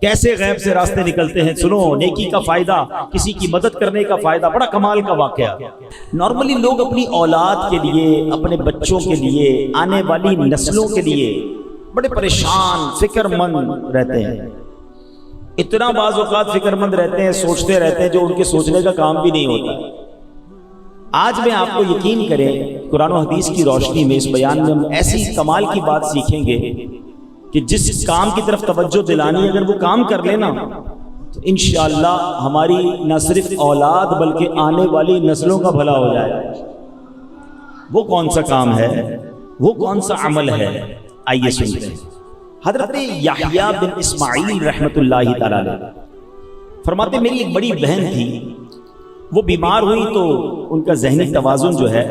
کیسے غیب سے راستے نکلتے ہیں. سنو، نیکی کا فائدہ، کسی کی مدد کرنے کا فائدہ، بڑا کمال کا واقعہ. نارملی لوگ اپنی اولاد کے لیے، اپنے بچوں کے لیے، آنے والی نسلوں کے لیے بڑے پریشان، فکر مند رہتے ہیں. اتنا بعض اوقات فکر مند رہتے ہیں، سوچتے رہتے ہیں جو ان کے سوچنے کا کام بھی نہیں ہوتا. آج میں آپ کو یقین کریں، قرآن و حدیث کی روشنی میں اس بیان میں ہم ایسی کمال کی بات سیکھیں گے کہ جس کام کی طرف توجہ دلانی اگر وہ کام کر لینا تو انشاءاللہ ہماری نہ صرف اولاد بلکہ آنے والی نسلوں کا بھلا ہو جائے. وہ کون سا کام ہے، وہ کون سا عمل ہے؟ آئیے سنتے ہیں. حضرت یحییٰ بن اسماعیل رحمۃ اللہ تعالی علیہ فرماتے میری ایک بڑی بہن تھی، وہ بیمار ہوئی تو ان کا ذہنی توازن جو ہے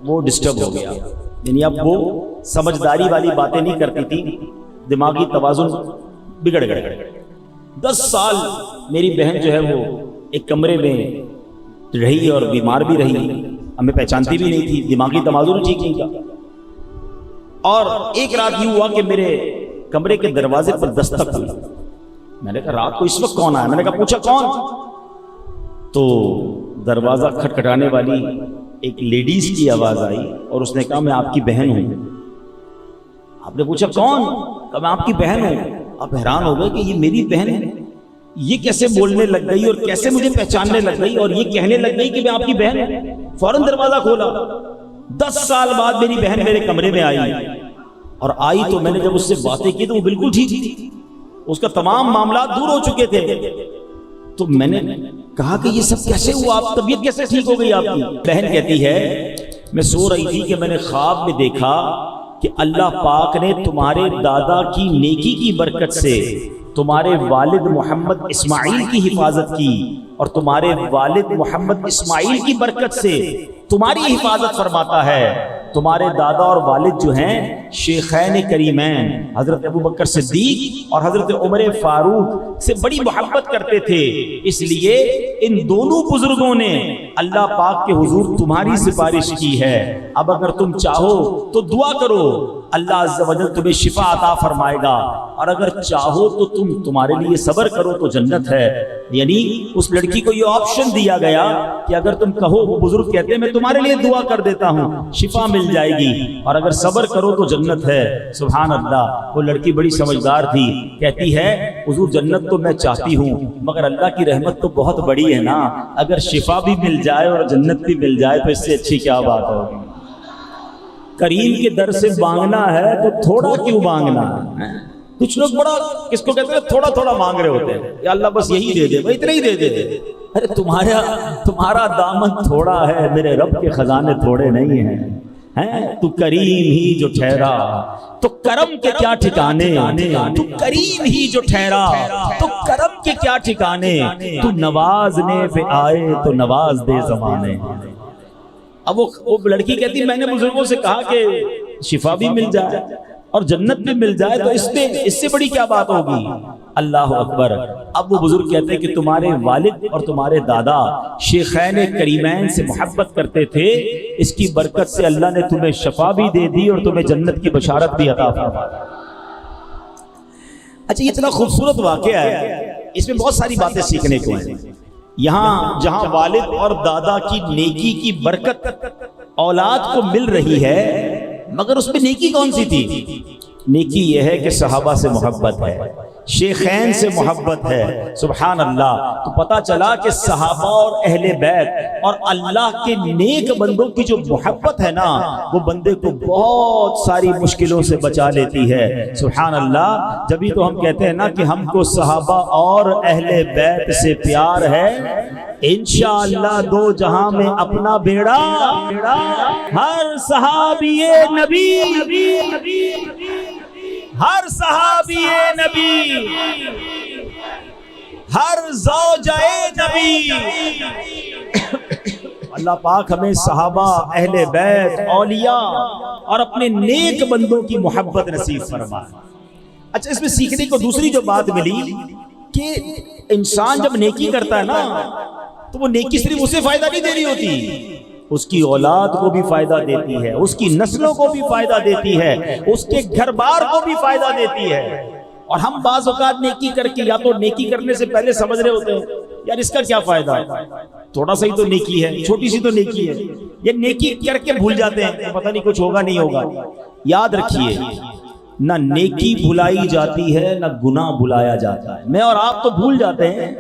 وہ ڈسٹرب ہو گیا. یعنی اب وہ سمجھداری والی باتیں نہیں کرتی تھی، دماغی توازن بگڑ گئے. 10 سال میری بہن جو ہے وہ ایک کمرے میں رہی اور بیمار بھی رہی، ہمیں پہچانتی بھی نہیں تھی، دماغی توازن ٹھیک نہیں تھا. اور ایک رات یوں ہوا کہ میرے کمرے کے دروازے پر دستک ہوئی. میں نے کہا رات کو اس وقت کون آیا؟ میں نے کہا پوچھا کون؟ تو دروازہ کھٹکھٹانے والی ایک لیڈیز کی آواز آئی اور اس نے کہا میں آپ کی بہن ہوں. آپ نے پوچھا کون؟ کہا میں آپ کی بہن ہوں. آپ حیران ہو گئے کہ یہ میری بہن ہے، یہ کیسے بولنے لگ گئی اور کیسے مجھے پہچاننے لگ گئی اور یہ کہنے لگ گئی کہ میں آپ کی بہن ہوں. فوراً دروازہ کھولا. 10 سال بعد میری بہن میرے کمرے میں آئی، اور آئی تو میں نے جب اس سے باتیں کی تو وہ بالکل ٹھیک تھی، اس کا تمام معاملات دور ہو چکے تھے. تو میں نے کہا کہ یہ سب کیسے ہوا، آپ طبیعت کیسے ٹھیک ہو گئی آپ کی؟ بہن کہتی ہے میں سو رہی تھی کہ میں نے خواب میں دیکھا کہ اللہ پاک نے تمہارے دادا کی نیکی کی برکت سے تمہارے والد محمد اسماعیل کی حفاظت کی، اور تمہارے والد محمد اسماعیل کی برکت سے تمہاری حفاظت فرماتا ہے. تمہارے دادا اور والد جو ہیں شیخین کریمین حضرت ابوبکر صدیق اور حضرت عمر فاروق سے بڑی محبت کرتے تھے، اس لیے ان دونوں بزرگوں نے اللہ پاک کے حضور تمہاری سفارش کی ہے. اب اگر تم چاہو تو دعا کرو، اللہ عز و جل تمہیں شفا عطا فرمائے گا، اور اگر چاہو تو تمہارے لیے صبر کرو تو جنت ہے. یعنی اس لڑکی کو یہ آپشن دیا گیا کہ اگر تم کہو، وہ بزرگ کہتے ہیں میں تمہارے لیے دعا کر دیتا ہوں، شفا مل جائے گی، اور اگر صبر کرو تو جنت ہے. سبحان اللہ. وہ لڑکی بڑی سمجھدار تھی، کہتی ہے حضور جنت تو میں چاہتی ہوں مگر اللہ کی رحمت تو بہت بڑی ہے نا، اگر شفا بھی مل جائے اور جنت بھی مل جائے تو اس سے اچھی کیا بات ہوگی. کریم کے در سے مانگنا ہے تو تھوڑا کیوں مانگنا ہے؟ کچھ لوگ بڑا کس کو کہتے ہیں تھوڑا تھوڑا مانگ رہے ہوتے ہیں، یا اللہ بس یہی دے دے، بھائی اتنا ہی دے دے. ارے تمہارا دامن تھوڑا ہے، میرے رب کے خزانے تھوڑے نہیں ہیں. تو کریم ہی جو ٹھہرا تو کرم کے کیا ٹھکانے، تو کریم ہی جو ٹھہرا تو کرم کے کیا ٹھکانے، تو نوازنے پہ آئے تو نواز دے زمانے. اب وہ لڑکی کہتی میں نے بزرگوں سے کہا کہ شفا بھی مل جائے اور جنت بھی مل جائے تو اس سے بڑی کیا بات ہوگی. اللہ اکبر. اب وہ بزرگ کہتے ہیں کہ تمہارے والد اور تمہارے دادا شیخین کریمین سے محبت کرتے تھے، اس کی برکت سے اللہ نے تمہیں شفا بھی دے دی اور تمہیں جنت کی بشارت بھی عطا فرمائی. اچھا یہ اتنا خوبصورت واقعہ ہے، اس میں بہت ساری باتیں سیکھنے کو ہیں. یہاں جہاں والد اور دادا کی نیکی کی برکت اولاد کو مل رہی ہے، مگر اس میں نیکی کون سی تھی؟ نیکی یہ ہے کہ صحابہ سے محبت ہے، شیخین سے محبت ہے. سبحان اللہ. تو پتا چلا کہ صحابہ اور اہل بیت اور اللہ کے نیک بندوں کی جو محبت ہے نا، وہ بندے کو بہت ساری مشکلوں سے بچا لیتی ہے. سبحان اللہ. جبھی تو ہم کہتے ہیں نا کہ ہم کو صحابہ اور اہل بیت سے پیار ہے، انشاءاللہ دو جہاں میں اپنا بیڑا ہر صحابی نبی، ہر صحابی نبی، ہر زوجہ نبی. اللہ پاک ہمیں صحابہ، اہل بیت، اولیاء اور اپنے نیک بندوں کی محبت نصیب فرمائے. اچھا اس میں سیکھنے کو دوسری جو بات ملی کہ انسان جب نیکی کرتا ہے نا تو وہ نیکی صرف اسے فائدہ نہیں دے رہی ہوتی، اس کی اولاد کو بھی فائدہ دیتی ہے، اس کی نسلوں کو بھی فائدہ دیتی ہے، اس کے گھر بار کو بھی فائدہ دیتی ہے. اور ہم بعض اوقات نیکی کر کے یا تو نیکی کرنے سے پہلے سمجھ رہے ہوتے ہیں یار اس کا کیا فائدہ ہے، تھوڑا سا ہی تو نیکی ہے، چھوٹی سی تو نیکی ہے، یہ نیکی کر کے بھول جاتے ہیں پتہ نہیں کچھ ہوگا نہیں ہوگا۔ یاد رکھیے نہ نیکی بھلائی جاتی ہے نہ گناہ بھلایا جاتا ہے، میں اور آپ تو بھول جاتے ہیں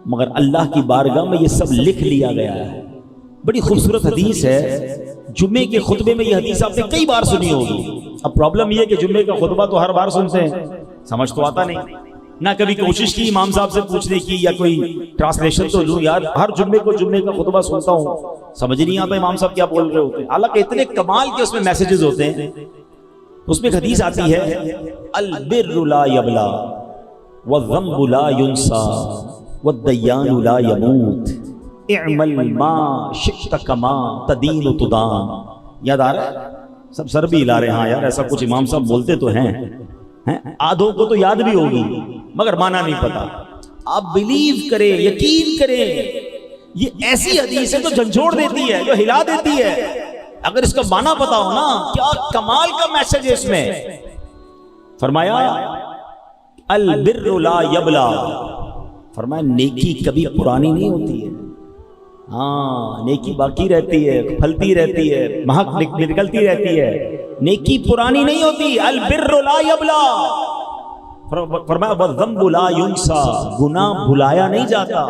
مگر اللہ کی بارگاہ میں یہ سب لکھ لیا گیا ہے۔ بڑی خوبصورت حدیث ہے، جمعے کے خطبے میں یہ حدیث آپ نے کئی بار سنی ہوگی۔ اب پرابلم یہ ہے کہ جمعے کا خطبہ تو ہر بار سنتے ہیں، سمجھ تو آتا نہیں، نہ کبھی کوشش کی امام صاحب سے پوچھنے کی یا کوئی ٹرانسلیشن تو لوں، یار ہر جمعے کو جمعے کا خطبہ سنتا ہوں، سمجھ نہیں آتا امام صاحب کیا بول رہے ہوتے ہیں، حالانکہ اتنے کمال کے اس میں میسیجز ہوتے ہیں۔ اس میں ایک حدیث آتی ہے البر لا یبلا والذنب لا ینسا والدیان لا یموت اعمل ما شئت کما تدین تدان۔ یاد آ رہا ہے؟ سب سر بھی ہلا رہے ہیں، ہاں یار ایسا کچھ امام صاحب بولتے تو ہیں، آدھوں کو تو یاد بھی ہوگی مگر مانا نہیں پتا۔ آپ بلیو کریں، یقین کریں، یہ ایسی حدیث ہے جو جھنجھوڑ دیتی ہے، جو ہلا دیتی ہے۔ اگر اس کا معنی پتا ہو نا کیا کمال کا میسج ہے اس میں۔ فرمایا البر لا یبلا، فرمایا نیکی کبھی پرانی نہیں ہوتی ہے، ہاں نیکی باقی رہتی ہے، پھلتی رہتی ہے، مہک نکلتی رہتی ہے، نیکی پرانی نہیں ہوتی۔ البر لا یبلا، فرمایا والذنب لا ینسا، گناہ بھلایا نہیں جاتا۔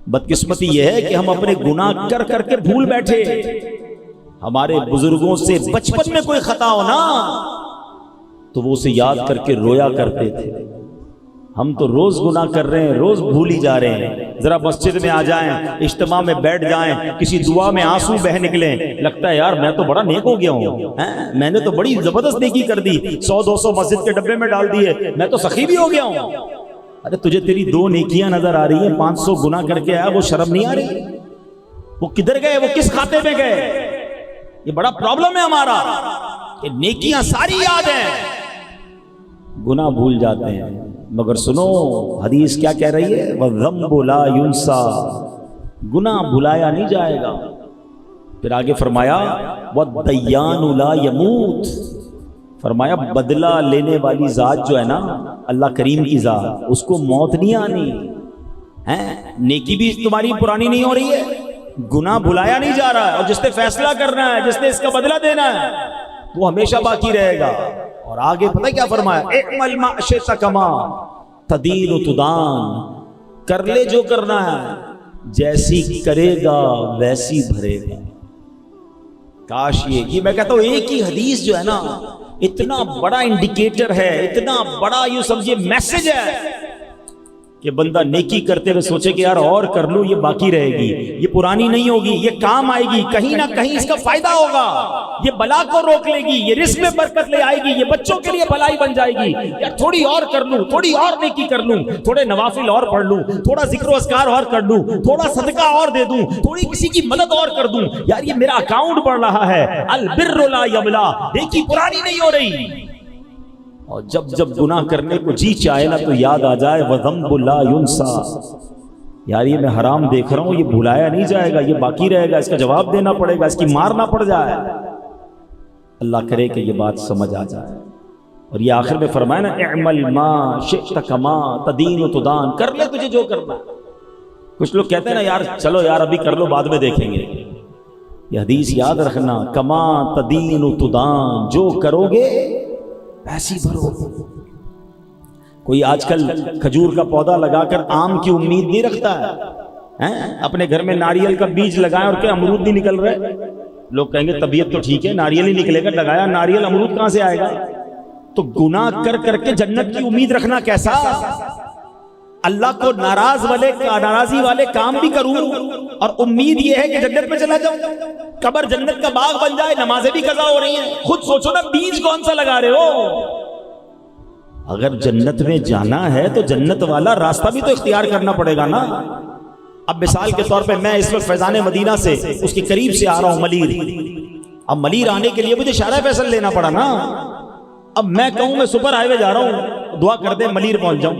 بدقسمتی یہ ہے کہ ہم اپنے گناہ کر کر کے بھول بیٹھے۔ ہمارے بزرگوں سے بچپن میں کوئی خطا ہو نا تو وہ اسے یاد کر کے رویا کرتے تھے، ہم تو روز گناہ کر رہے ہیں، روز بھول ہی جا رہے ہیں۔ ذرا مسجد میں آ جائیں، اجتماع میں بیٹھ جائیں، کسی دعا میں آنسو بہہ نکلیں، لگتا ہے یار میں تو بڑا نیک ہو گیا ہوں، میں نے تو بڑی زبردست نیکی کر دی، 100-200 مسجد کے ڈبے میں ڈال دیے، میں تو سخی بھی ہو گیا ہوں۔ ارے تجھے تیری 2 نیکیاں نظر آ رہی ہیں، 500 گناہ کر کے آیا، وہ شرم نہیں آ رہی؟ وہ کدھر گئے، وہ کس کھاتے میں گئے؟ یہ بڑا پرابلم ہے ہمارا کہ نیکیاں ساری یاد ہیں، گناہ بھول جاتے ہیں۔ مگر سنو حدیث کیا کہہ رہی ہے، وَالذَّنبُ لَا يُنسَى، گناہ بھلایا نہیں جائے گا۔ پھر آگے فرمایا وَالدَّيَّانُ لَا يَمُوتُ، فرمایا بدلہ لینے والی ذات جو ہے نا اللہ کریم کی ذات، اس کو موت نہیں آنی ہے۔ نیکی بھی تمہاری پرانی نہیں ہو رہی ہے، گناہ بھلایا نہیں جا رہا ہے، اور جس نے فیصلہ کرنا ہے، جس نے اس کا بدلہ دینا ہے وہ ہمیشہ باقی رہے گا۔ اور آگے پتہ کیا فرمایا، اعمل ما شئت کما تدین تدان، کر لے جو کرنا ہے، جیسی کرے گا ویسی بھرے گا۔ کاش یہ میں کہتا ہوں ایک ہی حدیث جو ہے نا اتنا بڑا انڈیکیٹر ہے، اتنا بڑا یوں سمجھے میسج ہے کہ بندہ نیکی کرتے ہوئے سوچے کہ یار اور کر لوں، یہ باقی رہے گی، یہ پرانی نہیں ہوگی، یہ کام آئے گی، کہیں نہ کہیں اس کا فائدہ ہوگا، یہ بلا کو روک لے گی، یہ رزق میں برکت لے آئے گی، یہ بچوں کے لیے بھلائی بن جائے گی۔ یار تھوڑی اور کر لوں، تھوڑی اور نیکی کر لوں، تھوڑے نوافل اور پڑھ لوں، تھوڑا ذکر و اذکار اور کر لوں، تھوڑا صدقہ اور دے دوں، تھوڑی کسی کی مدد اور کر دوں، یار یہ میرا اکاؤنٹ بڑھ رہا ہے۔ البر لا یبلا، نیکی پرانی نہیں ہو رہی۔ اور جب جب گناہ کرنے کو جی چاہے نا تو یاد آ جائے وَذَنبُ لَا يُنسَى، یار یہ میں حرام دیکھ رہا ہوں، یہ بھلایا نہیں جائے گا، یہ باقی رہے گا، اس کا جواب دینا پڑے گا، اس کی مار نہ پڑ جائے۔ اللہ کرے کہ یہ بات سمجھ آ جائے۔ اور یہ آخر میں فرمایا نا اعمل ما شئت کما تدین تدان، کر لے تجھے جو کرنا۔ کچھ لوگ کہتے ہیں نا یار چلو یار ابھی کر لو بعد میں دیکھیں گے، یہ حدیث یاد رکھنا، کما تدین تدان، جو کرو گے ایسی بھرو۔ کوئی آج کل کھجور کا پودا لگا کر آم کی امید نہیں رکھتا ہے، اپنے گھر میں ناریل کا بیج لگائیں اور کیا امرود نہیں نکل رہے؟ لوگ کہیں گے طبیعت تو ٹھیک ہے، ناریل ہی نکلے گا، لگایا ناریل، امرود کہاں سے آئے گا؟ تو گناہ کر کر کے جنت کی امید رکھنا کیسا؟ اللہ کو ناراضی والے کام بھی کروں اور امید یہ ہے کہ جنت میں چلا جاؤں، قبر جنت کا باغ بن جائے، نمازیں بھی قضا ہو رہی ہیں۔ خود سوچو نا بیج کون سا لگا رہے ہو؟ اگر جنت میں جانا ہے تو جنت والا راستہ بھی تو اختیار کرنا پڑے گا نا۔ اب مثال کے طور پہ میں اس وقت فیضان مدینہ سے اس کے قریب سے آ رہا ہوں ملیر، اب ملیر آنے کے لیے مجھے شارع فیصل لینا پڑا نا۔ اب میں کہوں میں سپر ہائی وے جا رہا ہوں، دعا کر دیں ملیر پہنچ جاؤں،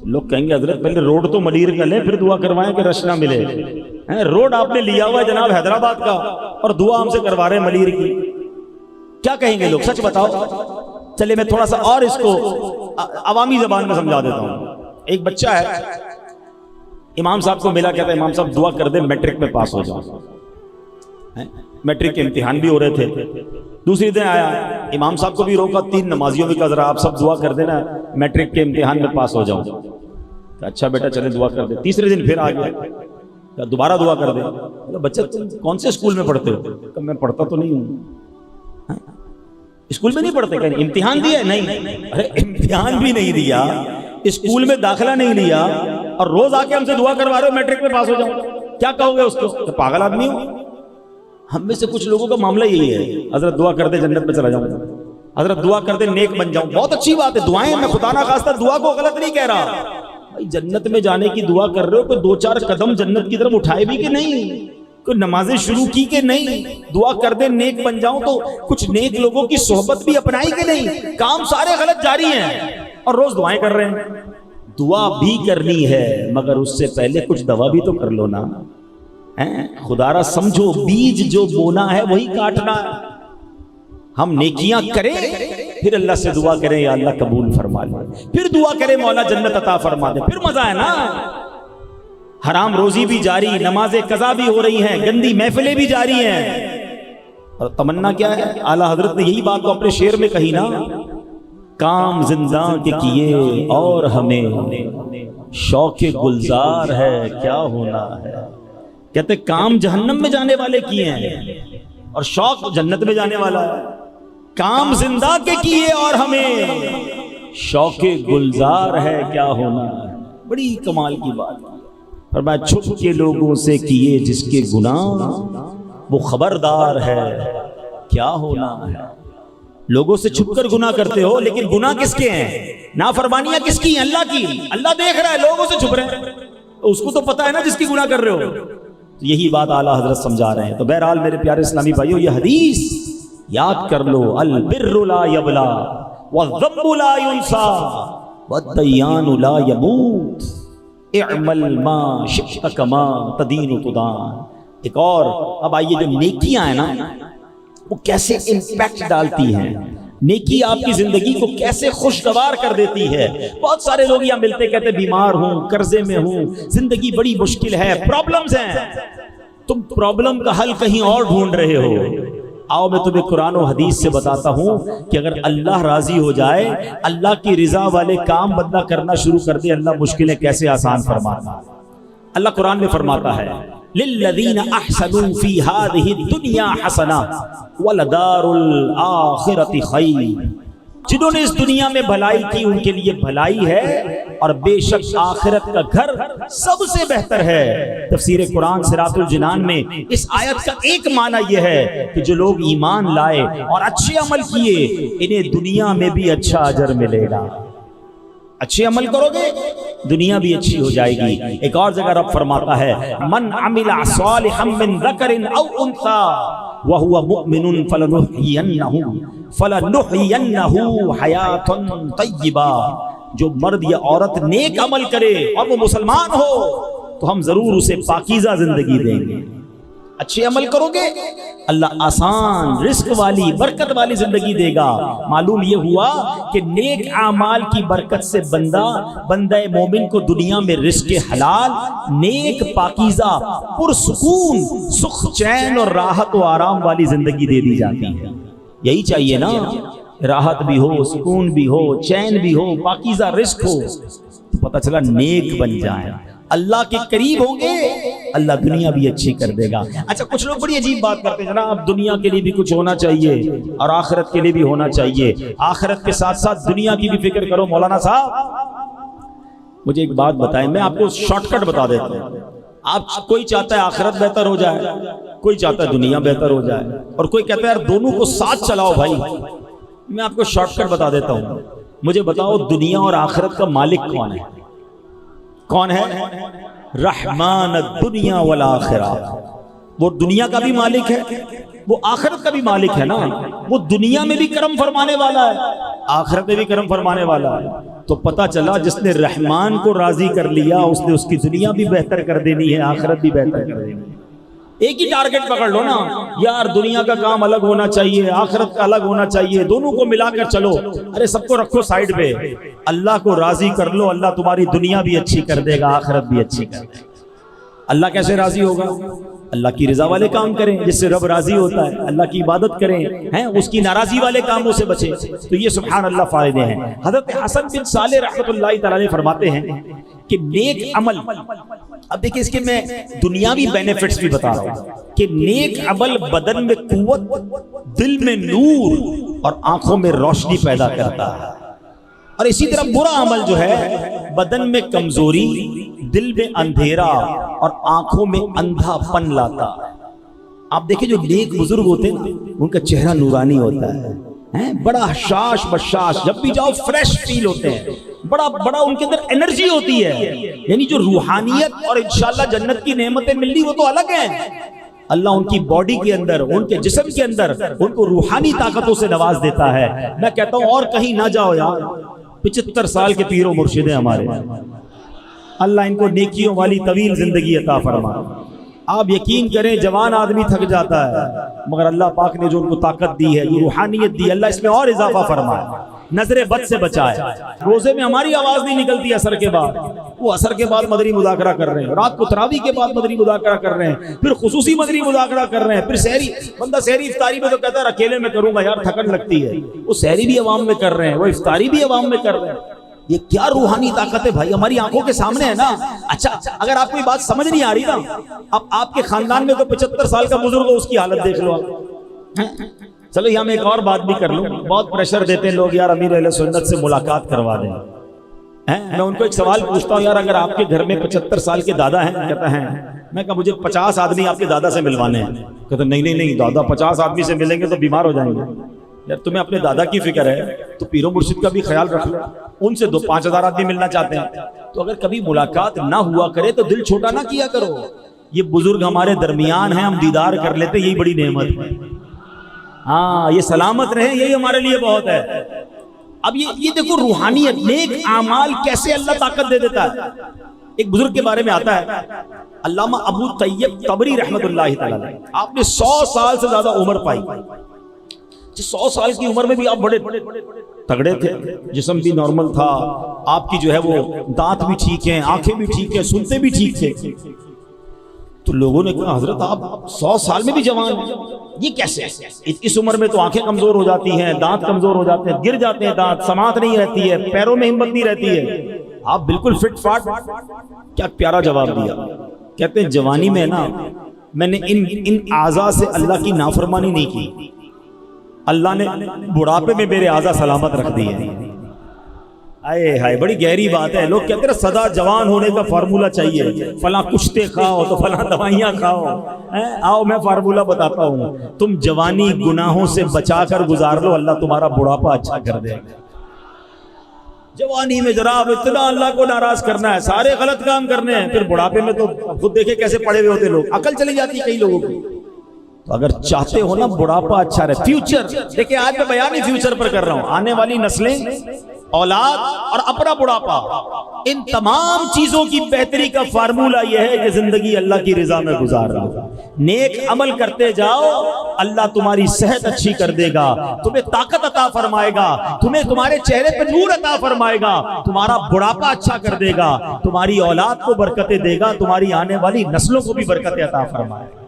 لوگ کہیں گے حضرت پہلے روڈ تو ملیر کا لیں پھر دعا کروائیں کہ رش نہ ملے۔ روڈ آپ نے لیا ہوا ہے جناب حیدرآباد کا اور دعا ہم سے کروا رہے ہیں ملیر کی، کیا کہیں گے لوگ؟ سچ بتاؤ، چلے میں تھوڑا سا اور اس کو عوامی زبان میں سمجھا دیتا ہوں. ایک بچہ ہے، امام صاحب کو ملا، کہتا ہے امام صاحب دعا کر دیں میٹرک میں پاس ہو جاؤں. میٹرک کے امتحان بھی ہو رہے تھے. دوسری دن آیا، امام صاحب کو بھی روکا، 3 نمازیوں بھی کہا ذرا آپ سب دعا کر دینا میٹرک کے امتحان میں پاس ہو جاؤں. اچھا بیٹا چلے دعا کر دیں. تیسرے دن پھر آ گیا، دوبارہ دعا کر دیں. بچہ تم کون سے اسکول میں پڑھتے ہو؟ میں پڑھتا تو نہیں ہوں. اسکول میں نہیں پڑھتے؟ کہ امتحان دیا؟ نہیں. ارے امتحان بھی نہیں دیا، اسکول میں داخلہ نہیں لیا، اور روز آ کے ہم سے دعا کروا رہے ہو میٹرک میں پاس ہو جاؤں. کیا کہو گے اس کو؟ کہ پاگل آدمی ہو. ہم میں سے کچھ لوگوں کا معاملہ یہی ہے، حضرت دعا کر دے جنت میں چلا جاؤں، حضرت دعا کر دے نیک بن جاؤں. بہت اچھی بات ہے دعائیں، میں خدا نہ خواستہ دعا کو غلط نہیں کہہ رہا. بھائی جنت میں جانے کی دعا کر رہے ہو، کوئی 2-4 قدم جنت کی طرف اٹھائے بھی کہ نہیں؟ کوئی نمازیں شروع کی کہ نہیں؟ دعا کر دے نیک بن جاؤں تو کچھ نیک لوگوں کی صحبت بھی اپنائی کہ نہیں؟ کام سارے غلط جاری ہیں اور روز دعائیں کر رہے ہیں. دعا بھی کرنی ہے مگر اس سے پہلے کچھ دوا بھی تو کر لو نا. خدا را سمجھو بیج جو بونا ہے وہی کاٹنا ہے. ہم نیکیاں کریں پھر اللہ سے دعا کریں یا اللہ قبول فرما لے، پھر دعا کریں مولا جنت عطا فرما دے، پھر مزہ ہے نا. حرام روزی بھی جاری، نماز قضا بھی ہو رہی ہیں، گندی محفلیں بھی جاری ہیں، اور تمنا کیا ہے؟ اعلیٰ حضرت نے یہی بات تو اپنے شعر میں کہی نا، کام زندہ کے کیے اور ہمیں شوق گلزار ہے کیا ہونا ہے. کہتے کام جہنم میں جانے والے کیے ہیں اور شوق جنت میں جانے والا ہے. کام زندہ کے کیے اور ہمیں شوق گلزار ہے کیا ہونا ہے. بڑی کمال کی بات. فرمایا چھپ کے لوگوں سے کیے جس کے گناہ وہ خبردار ہے کیا ہونا ہے. لوگوں سے چھپ کر گناہ کرتے ہو لیکن گناہ کس کے ہیں؟ نافرمانیاں کس کی ہیں؟ اللہ کی. اللہ دیکھ رہا ہے، لوگوں سے چھپ رہے ہیں، اس کو تو پتا ہے نا جس کی گناہ کر رہے ہو. یہی بات اعلیٰ حضرت سمجھا رہے ہیں. تو بہرحال میرے پیارے اسلامی بھائیو، یہ حدیث یاد کر لو، البر لا یبلا والذنب لا ینسا والدیان لا یموت اعمل ما شئت کما تدین تدان. ایک اور اب آئیے، جو نیکیاں ہیں نا وہ کیسے امپیکٹ ڈالتی ہیں، نیکی آپ کی زندگی کو کیسے خوشگوار کر دیتی ہے. بہت سارے لوگ یہاں ملتے کہتے بیمار ہوں، قرضے میں ہوں، زندگی بڑی مشکل ہے، پرابلمز ہیں. تم پرابلم کا حل کہیں اور ڈھونڈ رہے ہو. آؤ میں تمہیں قرآن و حدیث سے بتاتا ہوں کہ اگر اللہ راضی ہو جائے، اللہ کی رضا والے کام بندہ کرنا شروع کر دے، اللہ مشکلیں کیسے آسان فرماتا. اللہ قرآن میں فرماتا ہے للذین احسنوا فی هذه الدنیا حسنہ ولدار الآخرۃ خیر. جنہوں نے اس دنیا میں بھلائی کی ان کے لیے بھلائی ہے اور بے شک آخرت کا گھر سب سے بہتر ہے. تفسیر قرآن صراط الجنان میں اس آیت کا ایک معنی یہ ہے کہ جو لوگ ایمان لائے اور اچھے عمل کیے انہیں دنیا میں بھی اچھا اجر ملے گا. اچھے عمل کرو گے دنیا بھی اچھی ہو جائے گی. ایک اور جگہ رب فرماتا ہے من عمل صالحا من ذکر او انثى وهو مؤمن فلنحيينه حیاۃ طیبہ. جو مرد یا عورت نیک عمل کرے اور وہ مسلمان ہو تو ہم ضرور اسے پاکیزہ زندگی دیں گے. اچھے عمل کرو گے اللہ آسان رزق والی برکت والی زندگی دے گا. معلوم یہ ہوا کہ نیک اعمال کی برکت سے بندہ مومن کو دنیا میں رزق حلال، نیک، پاکیزہ، پرسکون، سکھ، چین اور راحت و آرام والی زندگی دے دی جاتی ہے. یہی چاہیے نا، راحت بھی ہو، سکون بھی ہو، چین بھی ہو، پاکیزہ رزق ہو. تو پتہ چلا نیک بن جائیں، اللہ کے قریب ہوں گے، اللہ دنیا بھی اچھی کر دے گا. اچھا کچھ لوگ بڑی عجیب بات کرتے ہیں جناب دنیا کے لیے بھی کچھ ہونا چاہیے اور آخرت کے لیے بھی ہونا چاہیے، آخرت کے ساتھ ساتھ دنیا کی بھی فکر کرو. مولانا صاحب مجھے ایک بات بتائیں، میں آپ کو شارٹ کٹ بتا دیتا ہوں. آپ کوئی چاہتا ہے آخرت بہتر ہو جائے، کوئی چاہتا ہے دنیا بہتر ہو جائے، اور کوئی کہتا ہے یار دونوں کو ساتھ چلاؤ بھائی. میں آپ کو شارٹ کٹ بتا دیتا ہوں. مجھے بتاؤ دنیا اور آخرت کا مالک کون ہے؟ کون ہے؟ رحمان الدنیا والآخرہ. وہ دنیا کا بھی مالک ہے، وہ آخرت کا بھی مالک ہے نا. وہ دنیا میں بھی کرم فرمانے والا ہے، آخرت میں بھی کرم فرمانے والا ہے. تو پتہ چلا جس نے رحمان کو راضی کر لیا اس نے اس کی دنیا بھی بہتر کر دینی ہے، آخرت بھی بہتر کر دینی ہے. ایک ہی ٹارگٹ پکڑ لو نا یار، دنیا کا کام الگ ہونا چاہیے، آخرت کا الگ ہونا چاہیے، دونوں کو ملا کر چلو۔ ارے سب کو رکھو سائیڈ پہ، اللہ کو راضی کر لو، اللہ تمہاری دنیا بھی اچھی کر دے گا، آخرت بھی اچھی کر دے گا۔ اللہ کیسے راضی ہوگا؟ اللہ کی رضا والے کام کریں جس سے رب راضی ہوتا ہے، اللہ کی عبادت کریں، ہیں اس کی ناراضی والے کاموں سے بچیں۔ تو یہ سبحان اللہ فائدے ہیں۔ حضرت حسن بن صالح رحمۃ اللہ تعالی فرماتے ہیں کہ نیک عمل، اب دیکھیں اس کے میں دنیاوی بینیفٹس بھی بتا رہا ہوں کہ نیک عمل بدن میں قوت، دل میں نور اور آنکھوں میں روشنی پیدا کرتا ہے، اور اسی طرح برا عمل جو ہے بدن میں کمزوری، دل میں اندھیرا اور آنکھوں میں اندھا پن لاتا ہے۔ آپ دیکھیں جو نیک بزرگ ہوتے ہیں نا، ان کا چہرہ نورانی ہوتا ہے، بڑا حشاش بشاش، جب بھی جاؤ فریش فیل ہوتے ہیں، بڑا ان کے اندر انرجی ہوتی ہے، یعنی جو روحانیت اور انشاءاللہ جنت کی نعمتیں ملنی وہ تو الگ ہیں۔ اللہ ان کی باڈی کے اندر، ان کے جسم کے اندر ان کو روحانی طاقتوں سے نواز دیتا ہے۔ میں کہتا ہوں اور کہیں نہ جاؤ یار، 75 سال کے پیر و مرشد ہیں ہمارے، اللہ ان کو نیکیوں والی طویل زندگی عطا فرمائے۔ آپ یقین کریں جوان آدمی تھک جاتا ہے، مگر اللہ پاک نے جو ان کو طاقت دی ہے، جو روحانیت دی ہے، اللہ اس میں اور اضافہ فرمائے، نظر بد سے بچائے۔ روزے میں ہماری آواز نہیں نکلتی اثر کے بعد، وہ اثر کے بعد مدنی مذاکرہ کر رہے ہیں، رات کو تراویح کے بعد مدنی مذاکرہ کر رہے ہیں، پھر خصوصی مدنی مذاکرہ کر رہے ہیں، پھر سحری، بندہ سحری افطاری میں تو کہتا ہے اکیلے میں کروں گا یار، تھکن لگتی ہے، وہ سحری بھی عوام میں کر رہے ہیں، وہ افطاری بھی عوام میں کر رہے ہیں۔ یہ کیا روحانی طاقت ہے بھائی، ہماری آنکھوں کے سامنے ہے نا۔ اچھا اگر آپ کو یہ بات سمجھ نہیں آ رہی نا، اب آپ کے خاندان میں تو 75 سال کا بزرگ ہو، اس کی حالت دیکھ لو آپ۔ چلو یہاں میں ایک اور بات بھی کر لوں، بہت پریشر دیتے ہیں لوگ یار امیر اہل سنت سے ملاقات کروا دیں۔ میں ان کو ایک سوال پوچھتا ہوں، یار اگر آپ کے گھر میں 75 سال کے دادا ہیں، کہتا ہیں، میں کہا مجھے 50 آدمی آپ کے دادا سے ملوانے ہیں، کہتا نہیں دادا 50 آدمی سے ملیں گے تو بیمار ہو جائیں گے۔ یار تمہیں اپنے دادا کی فکر ہے تو پیر و مرشد کا بھی خیال رکھ لو، ان سے 5,000 آدمی ملنا چاہتے ہیں تو اگر کبھی ملاقات نہ ہوا کرے تو دل چھوٹا نہ کیا کرو۔ یہ بزرگ ہمارے درمیان ہیں، ہم دیدار کر لیتے، یہی بڑی نعمت ہے۔ ہاں یہ سلامت رہے، یہی ہمارے لیے بہت ہے۔ اب یہ دیکھو روحانیت، نیک اعمال کیسے اللہ طاقت دے دیتا ہے۔ ایک بزرگ کے بارے میں آتا ہے، علامہ ابو طیب طبری رحمۃ اللہ تعالی، آپ نے 100 سال سے زیادہ عمر پائی۔ 100 سال کی عمر میں بھی آپ بڑے تگڑے تھے، جسم بھی نارمل تھا، آپ کی جو ہے وہ دانت بھی ٹھیک ہیں، آنکھیں بھی ٹھیک ہیں، سنتے بھی ٹھیک تھے۔ تو لوگوں نے کہا حضرت آپ 100 سال میں بھی جوان ہیں، یہ کیسے؟ اس عمر میں تو آنکھیں کمزور ہو جاتی ہیں، دانت کمزور ہو جاتے ہیں، گر جاتے ہیں دانت، سماعت نہیں رہتی ہے، پیروں میں ہمت نہیں رہتی ہے، آپ بالکل فٹ فاٹ۔ کیا پیارا جواب دیا، کہتے ہیں جوانی میں نا میں نے ان اعضاء سے اللہ کی نافرمانی نہیں کی، اللہ نے بڑھاپے میں میرے اعضاء سلامت رکھ دیے۔ آئے ہائے بڑی گہری بات ہے۔ لوگ کہتے ہیں سدا جوان ہونے کا فارمولہ چاہیے، فلاں کشتے کھاؤ تو فلاں دوائیاں کھاؤ۔ آؤ میں فارمولہ بتاتا ہوں، تم جوانی گناہوں سے بچا کر گزار لو، اللہ تمہارا بڑھاپا اچھا کر دے گا۔ جوانی میں جناب اتنا اللہ کو ناراض کرنا ہے، سارے غلط کام کرنے ہیں، پھر بڑھاپے میں تو خود دیکھیں کیسے پڑے ہوئے ہوتے لوگ، عقل چلی جاتی ہے کئی لوگوں کی۔ تو اگر چاہتے ہو نا بڑھاپا اچھا رہے، فیوچر دیکھیں، آج میں بیان ہی فیوچر پر کر رہا ہوں، آنے والی نسلیں، اولاد اور اپنا بڑھاپا، ان تمام چیزوں کی بہتری کا فارمولہ یہ ہے کہ زندگی اللہ کی رضا میں گزار لو، نیک عمل کرتے جاؤ، اللہ تمہاری صحت اچھی کر دے گا، تمہیں طاقت عطا فرمائے گا، تمہیں تمہارے چہرے پہ نور عطا فرمائے گا، تمہارا بڑھاپا اچھا کر دے گا، تمہاری اولاد کو برکتیں دے گا، تمہاری آنے والی نسلوں کو بھی برکتیں عطا فرمائے گا۔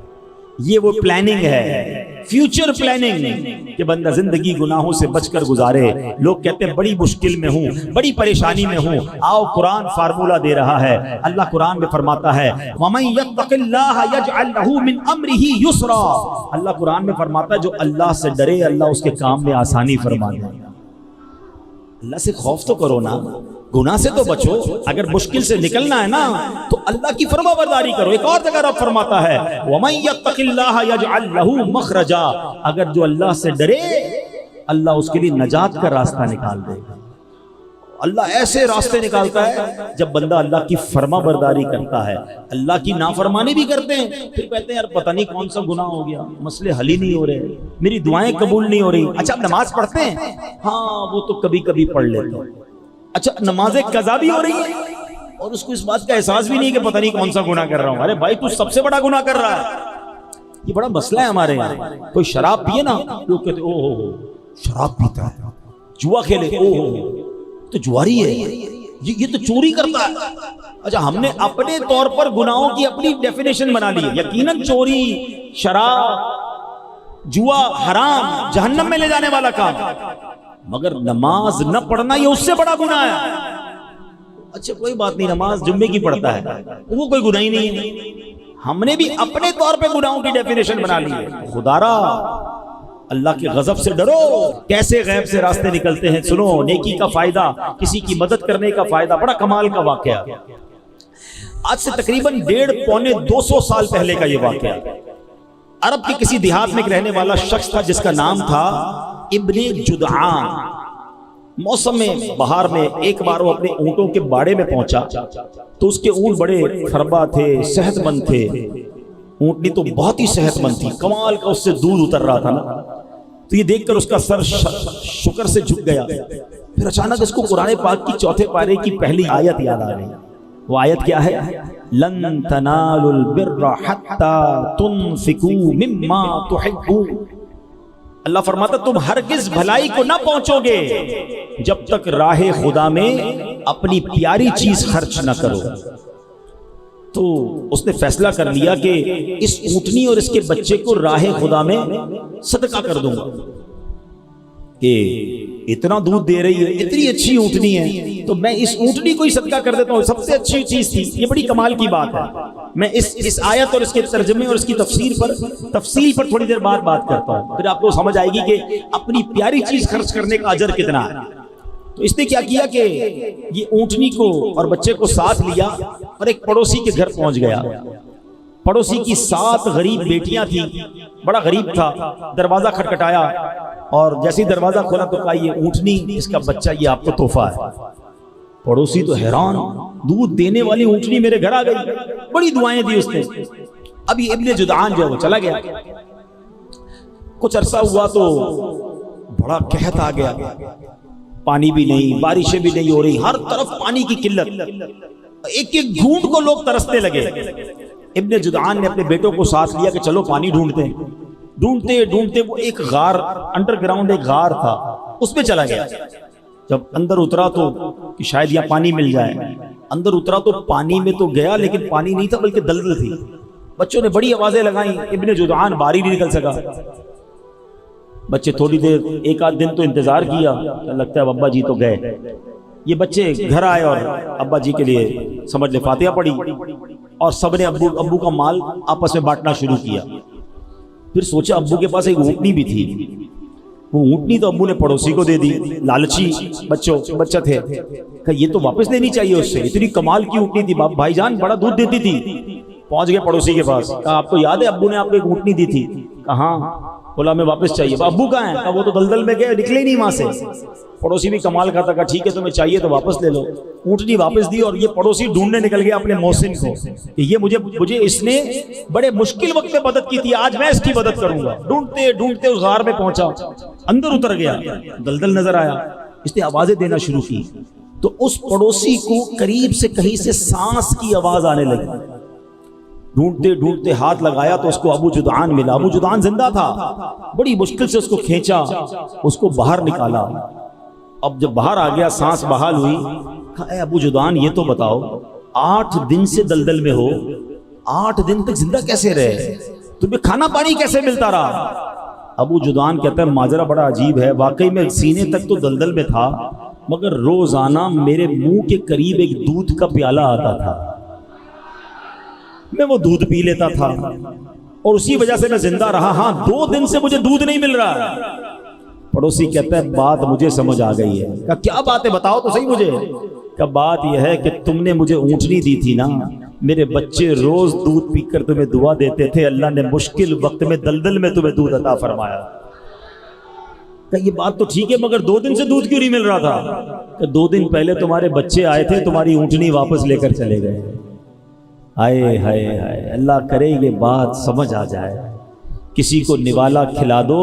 یہ وہ پلاننگ ہے، فیوچر پلاننگ، کہ بندہ زندگی گناہوں سے بچ کر گزارے۔ لوگ کہتے ہیں بڑی مشکل میں ہوں، بڑی پریشانی میں ہوں، آؤ قرآن فارمولہ دے رہا ہے۔ اللہ قرآن میں فرماتا ہے وَمَن يَتَّقِ اللَّهَ يَجْعَلْ لَهُ مِنْ أَمْرِهِ يُسْرًا، اللہ قرآن میں فرماتا ہے جو اللہ سے ڈرے اللہ اس کے کام میں آسانی فرما دے۔ اللہ سے خوف تو کرو نا، گناہ سے تو بچو، اگر مشکل سے نکلنا ہے نا تو اللہ کی فرما برداری کرو۔ ایک اور جگہ رب فرماتا ہے وَمَن يَتَّقِ اللَّهَ يَجْعَلْ لَهُ مَخْرَجًا، اگر جو اللہ سے ڈرے اللہ اس کے لیے نجات کا راستہ نکال دے گا۔ اللہ ایسے راستے نکالتا ہے جب بندہ اللہ کی فرما برداری کرتا ہے۔ اللہ کی نافرمانی بھی کرتے ہیں، پھر کہتے ہیں یار پتہ نہیں کون سا گناہ ہو گیا، مسئلے حل ہی نہیں ہو رہے، میری دعائیں قبول نہیں ہو رہی۔ اچھا نماز پڑھتے ہیں، ہاں وہ تو کبھی کبھی پڑھ لیتے ہیں۔ اچھا نمازیں قضا بھی ہو رہی ہے اور اس کو اس بات کا احساس بھی نہیں کہ پتہ نہیں کون سا گناہ کر رہا ہوں۔ ارے بھائی تو سب سے بڑا گناہ کر رہا ہے، یہ بڑا مسئلہ ہے ہمارے یہاں. کوئی شراب پیے نا لوگ کہتے او ہو شراب پیتا ہے, جوا کھیلے او ہو تو جواری ہے, یہ تو چوری کرتا ہے. اچھا ہم نے اپنے طور پر گناہوں کی اپنی ڈیفینیشن بنا لی ہے. یقیناً چوری, شراب, جوا حرام, جہنم میں لے جانے والا کام, مگر نماز نہ پڑھنا یہ اس سے بڑا گناہ ہے. اچھا کوئی بات نہیں, نماز جمعے کی پڑھتا ہے وہ کوئی گناہ ہی نہیں ہے. ہم نے بھی اپنے طور پہ گناہوں کی ڈیفینیشن بنا لی ہے. خدارا اللہ کے غضب سے ڈرو. کیسے غیب سے راستے نکلتے ہیں سنو. نیکی کا فائدہ, کسی کی مدد کرنے کا فائدہ, بڑا کمال کا واقعہ. آج سے تقریباً 150-200 سال پہلے کا یہ واقعہ. عرب کے کسی دیہات میں ایک رہنے والا شخص تھا جس کا نام تھا ابن جدعان. موسم بہار میں ایک بار وہ اپنے اونٹوں کے باڑے میں پہنچا تو اس کے اونٹ بڑے فربا تھے, صحت مند تھے. اونٹنی تو بہت ہی صحت مند تھی, کمال کا اس سے دودھ اتر رہا تھا نا. تو یہ دیکھ کر اس کا سر شکر سے جھک گیا. پھر اچانک اس کو قرآن پاک کی 4 پارے کی پہلی آیت یاد آ گئی. وہ آیت کیا ہے؟ لن تنالوا البر حتى تنفقوا مما تحبون. اللہ فرماتا تم ہرگز بھلائی کو نہ پہنچو گے جب تک راہ خدا میں اپنی پیاری چیز خرچ نہ کرو. تو اس نے فیصلہ کر لیا کہ اس اونٹنی اور اس کے بچے کو راہ خدا میں صدقہ کر دوں گا. کہ اتنا دودھ دے رہی ہے, اتنی اچھی اونٹنی ہے, تو میں اس اونٹنی کو ہی صدقہ کر دیتا ہوں. سب سے اچھی چیز تھی. یہ بڑی کمال کی بات ہے. میں اس آیت اور اس کے ترجمے اور اس کی تفصیل پر تھوڑی دیر بعد بات کرتا ہوں, پھر آپ کو سمجھ آئے گی کہ اپنی پیاری چیز خرچ کرنے کا اجر کتنا ہے. تو اس نے کیا کیا کہ یہ اونٹنی کو اور بچے کو ساتھ لیا اور ایک پڑوسی کے گھر پہنچ گیا. پڑوسی کی 7 غریب بیٹیاں تھیں, بڑا غریب تھا. دروازہ کھٹکھٹایا اور جیسے دروازہ کھولا تو کہا یہ اونٹنی, اس کا بچہ, یہ آپ کو تحفہ ہے. پڑوسی تو حیران, دودھ دینے والی اونٹنی میرے گھر آ گئی. بڑی دعائیں دی اس نے. اب یہ ابن جدعان جو ہے وہ چلا گیا. کچھ عرصہ ہوا تو بڑا قحط آ گیا. پانی بھی نہیں, بارشیں بھی نہیں ہو رہی, ہر طرف پانی کی قلت. ایک ایک گھونٹ کو لوگ ترسنے لگے. ابن جدعان نے اپنے بیٹوں کو ساتھ لیا کہ چلو پانی ڈھونڈتے ہیں. ڈھونڈتے ڈھونڈتے وہ ایک غار, انڈر گراؤنڈ ایک غار تھا, اس میں چلا گیا. جب اندر اترا تو کہ شاید یہاں پانی مل جائے. اندر اترا تو پانی میں تو گیا لیکن پانی نہیں تھا بلکہ دلدل تھی. بچوں نے بڑی آوازیں لگائیں, ابن جدعان باہر ہی نہیں نکل سکا. بچے تھوڑی دیر, 1-8 دن تو انتظار کیا, لگتا ہے ابا جی تو گئے. یہ بچے گھر آئے اور ابا جی کے لیے سمجھ لے فاتحہ پڑھی اور سب نے ابو کا مال آپس میں بانٹنا شروع کیا. پھر سوچا ابو کے پاس ایک اونٹنی بھی تھی. وہ اونٹنی تو ابو نے پڑوسی کو دے دی. لالچی بچہ تھے, کہ یہ تو واپس لینی چاہیے اس سے, اتنی کمال کی اونٹنی تھی, بھائی جان بڑا دودھ دیتی تھی. پہنچ گئے پڑوسی کے پاس, کہا آپ کو یاد ہے ابو نے آپ کو ایک اونٹنی دی تھی؟ کہاں. بولا ہمیں واپس چاہیے. ابو کہاں ہیں؟ کہا وہ تو دلدل میں گئے, نکلے نہیں وہاں سے. پڑوسی بھی کمال کا تھا, کہا ٹھیک ہے تمہیں چاہیے تو واپس لے لو. اونٹنی واپس دی اور یہ پڑوسی ڈھونڈنے نکل گیا اپنے محسن کو کہ یہ مجھے اس نے بڑے مشکل وقت میں مدد کی تھی, آج میں اس کی مدد کروں گا. ڈھونڈتے ڈھونڈتے اس غار میں پہنچا, اندر اتر گیا, دلدل نظر آیا. اس نے آوازیں دینا شروع کی تو اس پڑوسی کو قریب سے کہیں سے سانس کی آواز آنے لگی. ڈھونڈتے ڈھونڈتے ہاتھ لگایا تو اس کو ابو جدعان ملا. ابو جدعان زندہ تھا. بڑی مشکل سے اس کو کھینچا, اس کو باہر نکالا. اب جب باہر آ گیا, سانس بحال ہوئی, کہا اے ابو جدعان یہ تو بتاؤ 8 دن سے دلدل میں ہو, 8 دن تک زندہ کیسے رہے, تمہیں کھانا پانی کیسے ملتا رہا؟ ابو جدعان کہتا ہے ماجرا بڑا عجیب ہے. واقعی میں سینے تک تو دلدل میں تھا, مگر روزانہ میرے منہ کے قریب ایک دودھ کا پیالہ آتا تھا, میں وہ دودھ پی لیتا تھا اور اسی وجہ سے میں زندہ رہا. ہاں 2 دن سے مجھے دودھ نہیں مل رہا. پڑوسی کہتا ہے بات مجھے سمجھ آ گئی ہے. کہا کیا بات ہے, بتاؤ تو صحیح مجھے. کہ بات یہ ہے کہ تم نے مجھے اونٹنی دی تھی نا, میرے بچے روز دودھ پی کر تمہیں دعا دیتے تھے, اللہ نے مشکل وقت میں دلدل میں تمہیں دودھ عطا فرمایا. کہ یہ بات تو ٹھیک ہے مگر 2 دن سے دودھ کیوں نہیں مل رہا تھا؟ کہ 2 دن پہلے تمہارے بچے آئے تھے, تمہاری اونٹنی واپس لے کر چلے گئے. ہائے ہائے ہائے, اللہ کرے یہ بات سمجھ آ جائے. کسی کو نوالا کھلا دو,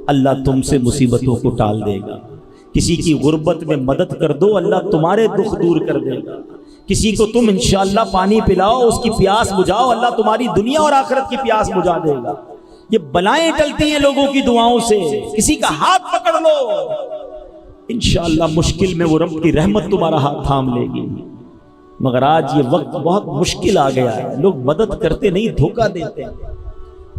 اللہ تم سے مصیبتوں کو ٹال دے گا. کسی کی غربت میں مدد کر دو، اللہ تمہارے دکھ دور کر دے گا۔ کسی کو تم انشاءاللہ پانی پلاؤ، اس کی پیاس بجھاؤ، اللہ تمہاری دنیا اور آخرت کی پیاس بجھا دے گا۔ یہ بلائیں ٹلتی ہیں لوگوں کی دعاؤں سے، کسی کا ہاتھ پکڑ لو، انشاءاللہ مشکل میں وہ رب کی رحمت تمہارا ہاتھ تھام لے گی۔ مگر آج یہ وقت بہت مشکل آ گیا ہے، لوگ مدد کرتے نہیں، دھوکہ دیتے ہیں۔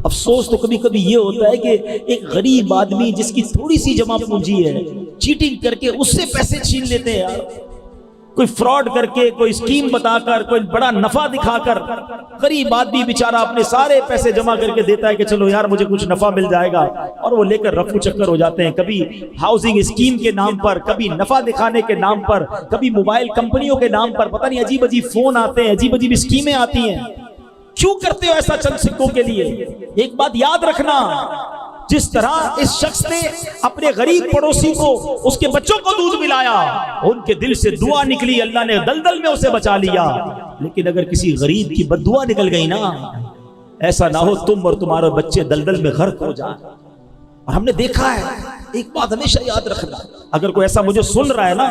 افسوس تو کبھی کبھی یہ ہوتا ہے کہ ایک غریب آدمی جس کی تھوڑی سی جمع پونجی ہے، چیٹنگ کر کے اس سے پیسے چھین لیتے ہیں یار، کوئی فراڈ کر کے، کوئی اسکیم بتا کر، کوئی بڑا نفع دکھا کر، غریب آدمی بیچارہ اپنے سارے پیسے جمع کر کے دیتا ہے کہ چلو یار مجھے کچھ نفع مل جائے گا، اور وہ لے کر رفو چکر ہو جاتے ہیں، کبھی ہاؤسنگ اسکیم کے نام پر، کبھی نفع دکھانے کے نام پر، کبھی موبائل کمپنیوں کے نام پر، پتہ نہیں عجیب عجیب فون آتے ہیں، عجیب عجیب اسکیمیں آتی ہیں۔ کیوں کرتے ہو ایسا چند سکوں کے لیے؟ ایک بات یاد رکھنا، جس طرح اس شخص نے اپنے غریب پڑوسی کو، اس کے بچوں کو دودھ پلایا، ان کے دل سے دعا نکلی، اللہ نے دلدل میں اسے بچا لیا، لیکن اگر کسی غریب کی بد دعا نکل گئی نا، ایسا نہ ہو تم اور تمہارے بچے دلدل میں غرق ہو جائیں۔ اور ہم نے دیکھا ہے، ایک بات ہمیشہ یاد رکھنا، اگر کوئی ایسا مجھے سن رہا ہے نا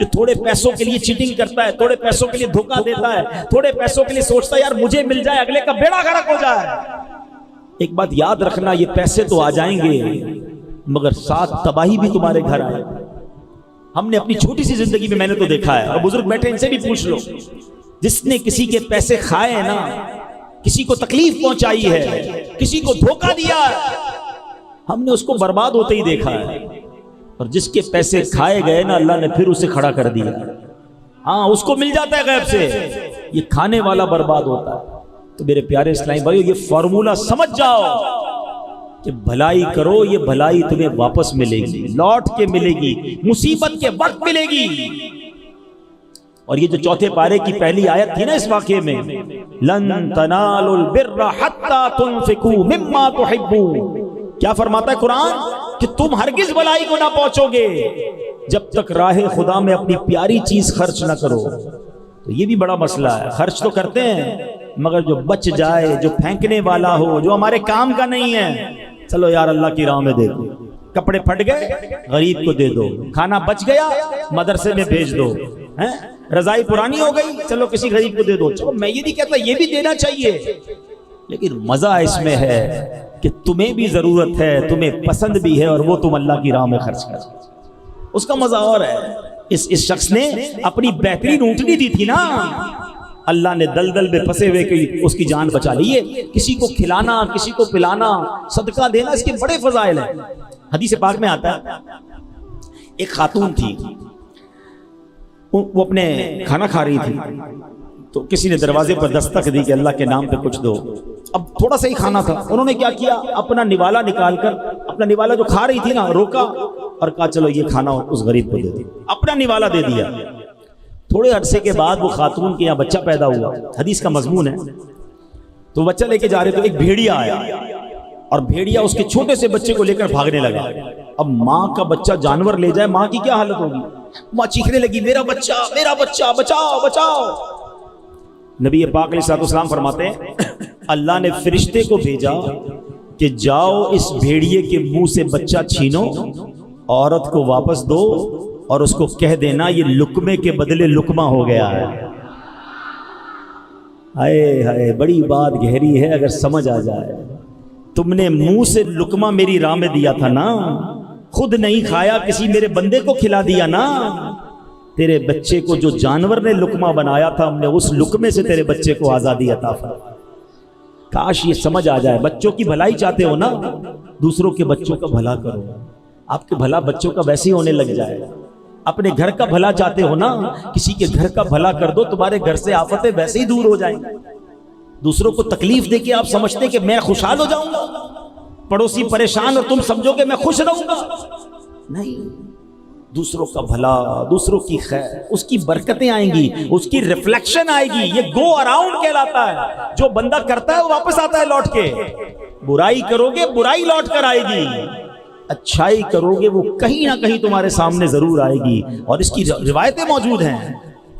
جو تھوڑے پیسوں کے لیے چیٹنگ کرتا ہے، تھوڑے پیسوں کے لیے دھوکہ دیتا ہے، تھوڑے پیسوں کے لیے سوچتا ہے یار مجھے مل جائے اگلے کا بیڑا غرق ہو جائے، ایک بات یاد رکھنا، یہ پیسے تو آ جائیں گے مگر ساتھ تباہی بھی تمہارے گھر آئے۔ ہم نے اپنی چھوٹی سی زندگی میں، میں نے تو دیکھا ہے، اور بزرگ بیٹھے ان سے بھی پوچھ لو، جس نے کسی کے پیسے کھائے ہیں نا، کسی کو تکلیف پہنچائی ہے، کسی کو دھوکہ دیا ہے، ہم نے اس کو برباد ہوتے ہی دیکھا ہے، اور جس کے پیسے کھائے گئے نا، اللہ نے پھر اسے کھڑا کر دیا۔ ہاں اس کو مل جاتا ہے غیب سے، یہ کھانے والا برباد ہوتا ہے۔ تو میرے پیارے اسلامی بھائیو، یہ فارمولہ سمجھ جاؤ کہ بھلائی کرو، یہ بھلائی تمہیں واپس ملے گی، لوٹ کے ملے گی، مصیبت کے وقت ملے گی۔ اور یہ جو چوتھے پارے کی پہلی آیت تھی نا اس واقعے میں، لن تنالوا البر حتى تنفقوا مما تحبون، کیا فرماتا ہے قرآن؟ کہ تم ہرگز بھلائی کو نہ پہنچو گے جب تک راہ خدا میں اپنی پیاری چیز خرچ نہ کرو۔ تو یہ بھی بڑا مسئلہ ہے، خرچ تو کرتے ہیں مگر جو بچ جائے، جو پھینکنے والا ہو، جو ہمارے کام کا نہیں ہے، چلو یار اللہ کی راہ میں دے دو، کپڑے پھٹ گئے غریب کو دے دو، کھانا بچ گیا مدرسے میں بھیج دو، رضائی پرانی ہو گئی چلو کسی غریب کو دے دو۔ چلو میں یہ نہیں کہتا یہ بھی دینا چاہیے، لیکن مزہ اس میں ہے کہ تمہیں بھی ضرورت ہے، تمہیں پسند بھی ہے، اور وہ تم اللہ کی راہ میں خرچ کر، اس کا مزہ اور ہے۔ اس شخص نے اپنی بہترین اونٹنی دی تھی نا، اللہ نے دلدل میں پھنسے ہوئے کی اس کی جان بچا لی۔ کسی کو کھلانا، کسی کو پلانا، صدقہ دینا، اس کے بڑے فضائل ہیں۔ حدیث پاک میں آتا ہے ایک خاتون تھی، وہ اپنے کھانا کھا رہی تھی، تو کسی نے دروازے پر دستک دی کہ اللہ کے نام پہ کچھ دو۔ اب تھوڑا سا ہی کھانا تھا، انہوں نے کیا کیا، اپنا نوالا نکال کر، اپنا نوالا جو کھا رہی تھی نا روکا اور کہا چلو یہ کھانا اس غریب کو دے دو، اپنا نوالا دے دیا۔ تھوڑے عرصے کے بعد وہ خاتون کے یہاں بچہ پیدا ہوا، حدیث کا مضمون ہے، تو بچہ لے کے جا رہے تو ایک بھیڑیا آیا، اور بھیڑیا اس کے چھوٹے سے بچے کو لے کر بھاگنے لگا۔ اب ماں کا بچہ جانور لے جائے، ماں کی کیا حالت ہوگی؟ ماں چیخنے لگی میرا بچہ، میرا بچہ، بچاؤ بچاؤ۔ نبی پاک علیہ السلام فرماتے ہیں اللہ نے فرشتے کو بھیجا کہ جاؤ اس بھیڑیے کے منہ سے بچہ چھینو، عورت کو واپس دو، اور اس کو کہہ دینا یہ لقمے کے بدلے لقمہ ہو گیا ہے۔ ہائے ہائے، بڑی بات گہری ہے اگر سمجھ آ جائے۔ تم نے منہ سے لقمہ میری راہ میں دیا تھا نا، خود نہیں کھایا، کسی میرے بندے کو کھلا دیا نا۔ تیرے بچے کو جو جانور نے لقمہ بنایا تھا، ہم نے اس لقمے سے تیرے بچے کو آزادی عطا فرمائی۔ کاش یہ سمجھ آ جائے۔ بچوں کی بھلائی چاہتے ہو نا، دوسروں کے بچوں کا بھلا کرو، آپ کے بھلا بچوں کا ویسے ہی ہونے لگ جائے۔ اپنے گھر کا بھلا چاہتے ہو نا، کسی کے گھر کا بھلا کر دو، تمہارے گھر سے آفتیں ویسے ہی دور ہو جائیں گی۔ دوسروں کو تکلیف دے کے آپ سمجھتے کہ میں خوشحال ہو جاؤں گا، پڑوسی پریشان اور تم سمجھو کہ میں خوش رہوں گا، نہیں۔ دوسروں کا بھلا، دوسروں کی خیر، اس کی برکتیں آئیں گی، اس کی ریفلیکشن آئے گی۔ یہ گو اراؤنڈ کہلاتا ہے، جو بندہ کرتا ہے وہ واپس آتا ہے لوٹ کے۔ برائی کرو گے برائی لوٹ کر آئے گی، اچھائی کرو گے وہ کہیں نہ کہیں تمہارے سامنے ضرور آئے گی۔ اور اس کی روایتیں موجود ہیں،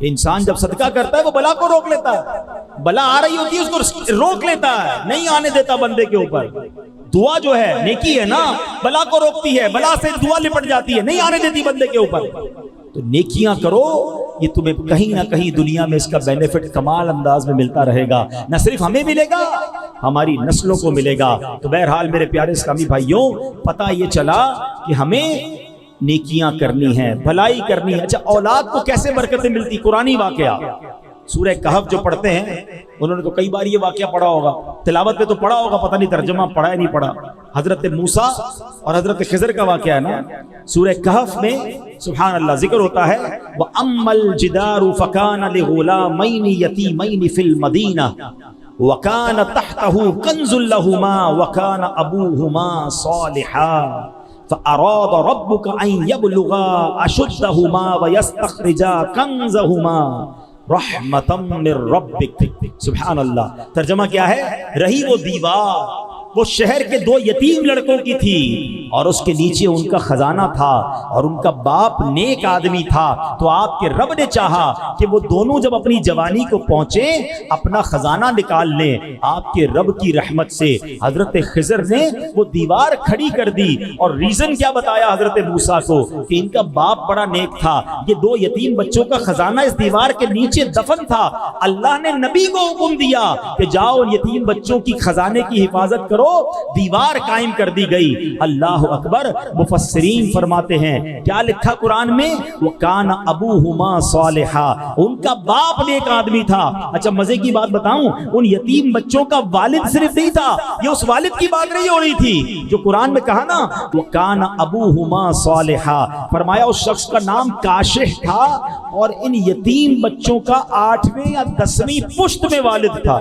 انسان جب صدقہ کرتا ہے وہ بلا کو روک لیتا ہے، بلا آ رہی ہوتی ہے اس کو روک لیتا ہے، نہیں آنے دیتا بندے کے اوپر۔ دعا جو ہے نیکی ہے نا، بلا کو روکتی ہے، بلا سے دعا لپٹ جاتی ہے، نہیں آنے دیتی بندے کے اوپر. تو نیکیاں کرو، یہ تمہیں کہیں نہ کہیں دنیا میں اس کا بینیفٹ کمال انداز میں ملتا رہے گا، نہ صرف ہمیں ملے گا، ہماری نسلوں کو ملے گا. تو بہرحال میرے پیارے اسلامی بھائیوں، پتہ یہ چلا کہ ہمیں نیکیاں کرنی ہیں، بھلائی کرنی ہے. اچھا، اولاد کو کیسے برکتیں ملتی؟ قرآنی واقعہ سورہ کہف جو پڑھتے ہیں انہوں نے تو کئی بار یہ واقعہ پڑھا ہوگا، تلاوت پہ تو پڑھا ہوگا، پتہ نہیں ترجمہ پڑھا ہے نہیں پڑھا. حضرت موسیٰ اور حضرت خضر کا واقعہ ہے نا سورہ کہف میں، سبحان اللہ، ذکر ہوتا ہے وَأَمَّا الْجِدَارُ فَكَانَ لِغُلَامَيْنِ يَتِيمَيْنِ فِي الْمَدِينَةِ وَكَانَ تَحْتَهُ كَنْزٌ لَهُمَا وَكَانَ أَبُوهُمَا صَالِحًا فَأَرَادَ رَبُّكَ أَن يَبْلُغَا أَشُدَّهُمَا وَيَسْتَخْرِجَا كَنْزَهُمَا رحمتم من ربک. سبحان اللہ. ترجمہ کیا ہے؟ رہی وہ دیوار، وہ شہر کے 2 یتیم لڑکوں کی تھی اور اس کے نیچے ان کا خزانہ تھا اور ان کا باپ نیک آدمی تھا. تو آپ کے رب نے چاہا کہ وہ دونوں جب اپنی جوانی کو پہنچے اپنا خزانہ نکال لیں. آپ کے رب کی رحمت سے حضرت خضر نے وہ دیوار کھڑی کر دی. اور ریزن کیا بتایا حضرت موسیٰ کو کہ ان کا باپ بڑا نیک تھا، یہ 2 یتیم بچوں کا خزانہ اس دیوار کے نیچے دفن تھا. اللہ نے نبی کو حکم دیا کہ جاؤ ان یتیم بچوں کی خزانے کی حفاظت کرو. دیوار قائم کر دی گئی. اللہ اکبر. مفسرین فرماتے ہیں کیا لکھا قرآن میں؟ وَكَانَ أَبُوهُمَا صَالِحًا، ان کا باپ نیک آدمی تھا. اچھا مزے کی بات بتاؤں، ان یتیم بچوں کا والد صرف نہیں تھا، یہ اس والد کی بات نہیں ہو رہی تھی جو قرآن میں کہا نا وَكَانَ أَبُوهُمَا صَالِحًا. فرمایا اس شخص کا نام کاشح تھا اور ان یتیم بچوں کا 8ویں یا 10ویں پشت میں والد تھا.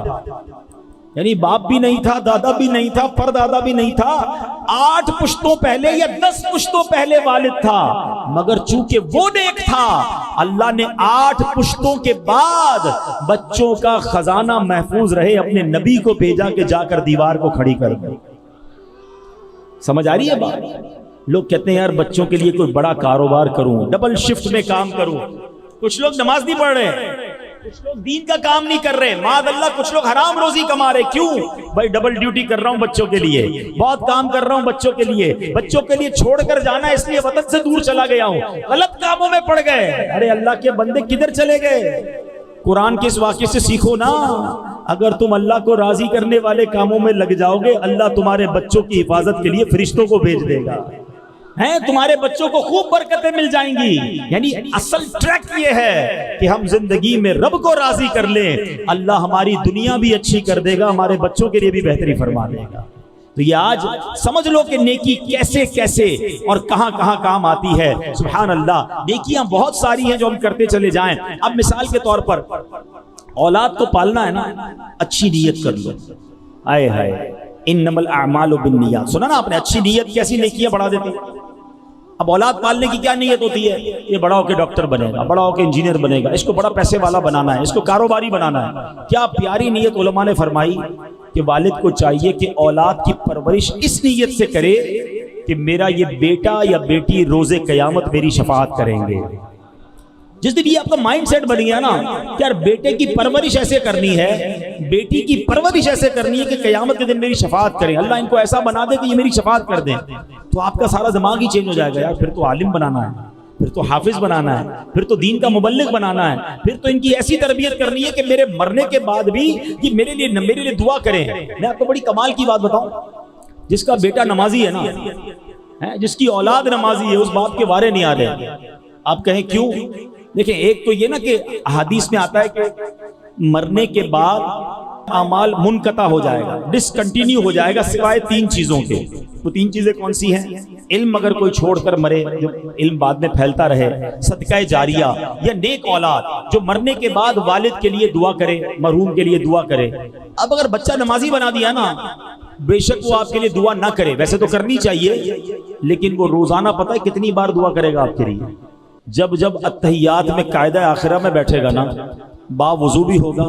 یعنی باپ بھی نہیں تھا، دادا بھی نہیں تھا، پر دادا بھی نہیں تھا، 8 پشتوں پہلے یا 10 پشتوں پہلے والد تھا. مگر چونکہ وہ نیک تھا اللہ نے 8 پشتوں کے بعد بچوں کا خزانہ محفوظ رہے اپنے نبی کو بھیجا کہ جا کر دیوار کو کھڑی کر دے. سمجھ آ رہی ہے بات؟ لوگ کہتے ہیں یار بچوں کے لیے کوئی بڑا کاروبار کروں، ڈبل شفٹ میں کام کروں. کچھ لوگ نماز نہیں پڑھ رہے، کچھ لوگ دین کا کام نہیں کر رہے، معاذ اللہ کچھ لوگ حرام روزی کما رہے. کیوں بھائی؟ ڈبل ڈیوٹی کر رہا ہوں بچوں کے لیے، بہت کام کر رہا ہوں بچوں کے لیے، بچوں کے لیے چھوڑ کر جانا اس لیے وطن سے دور چلا گیا ہوں، غلط کاموں میں پڑ گئے. ارے اللہ کے بندے کدھر چلے گئے؟ قرآن کے اس واقعے سے سیکھو نا. اگر تم اللہ کو راضی کرنے والے کاموں میں لگ جاؤ گے اللہ تمہارے بچوں کی حفاظت کے لیے فرشتوں کو بھیج دے گا. ہیں تمہارے بچوں کو خوب برکتیں مل جائیں گی. یعنی اصل ٹریک یہ ہے کہ ہم زندگی میں رب کو راضی کر لیں، اللہ ہماری دنیا بھی اچھی کر دے گا، ہمارے بچوں کے لیے بھی بہتری فرما دے گا. تو یہ آج سمجھ لو کہ نیکی کیسے کیسے اور کہاں کہاں کام آتی ہے. سبحان اللہ. نیکیاں بہت ساری ہیں جو ہم کرتے چلے جائیں. اب مثال کے طور پر اولاد کو پالنا ہے نا، اچھی نیت کر لو. آئے ہائے انما الاعمال بالنیات. سنا نا آپ نے؟ اچھی نیت کیسی نیکیاں بڑھا دیتی. اب اولاد پالنے کی کیا نیت ہوتی ہے؟ یہ بڑا ہو کے ڈاکٹر بنے گا، بڑا ہو کے انجینئر بنے گا، اس کو بڑا پیسے والا بنانا ہے، اس کو کاروباری بنانا ہے. کیا پیاری نیت علماء نے فرمائی کہ والد کو چاہیے کہ اولاد کی پرورش اس نیت سے کرے کہ میرا یہ بیٹا یا بیٹی روز قیامت میری شفاعت کریں گے. جس دن یہ آپ کا مائنڈ سیٹ بن گیا نا کہ یار بیٹے کی پرورش ایسے کرنی ہے، بیٹی کی پرورش ایسے کرنی ہے کہ قیامت کے دن میری شفاعت کریں، اللہ ان کو ایسا بنا دے کہ یہ میری شفاعت کر دیں، تو آپ کا سارا دماغ ہی چینج ہو جائے گا. یار پھر تو عالم بنانا ہے، پھر تو حافظ بنانا ہے، پھر تو دین کا مبلغ بنانا ہے، پھر تو ان کی ایسی تربیت کرنی ہے کہ میرے مرنے کے بعد بھی یہ میرے لیے دعا کریں. میں آپ کو بڑی کمال کی بات بتاؤں، جس کا بیٹا نمازی ہے نا، جس کی اولاد نمازی ہے، اس باپ کے وارے نہیں آ رہے. آپ کہیں کیوں؟ دیکھیں ایک تو یہ نا کہ حدیث میں آتا ہے کہ مرنے کے بعد اعمال منقطع ہو جائے گا، ڈسکنٹینیو ہو جائے گا سوائے 3 چیزوں کے. وہ 3 چیزیں کون سی ہیں؟ علم اگر کوئی چھوڑ کر مرے جو علم بعد میں پھیلتا رہے، صدقہ جاریہ یا نیک اولاد جو مرنے کے بعد والد کے لیے دعا کرے، مرحوم کے لیے دعا کرے. اب اگر بچہ نمازی بنا دیا نا، بے شک وہ آپ کے لیے دعا نہ کرے، ویسے تو کرنی چاہیے، لیکن وہ روزانہ پتہ ہے کتنی بار دعا کرے گا آپ کے لیے. جب اتحیات میں قاعدہ آخرہ میں بیٹھے گا نا، با وضو بھی ہوگا،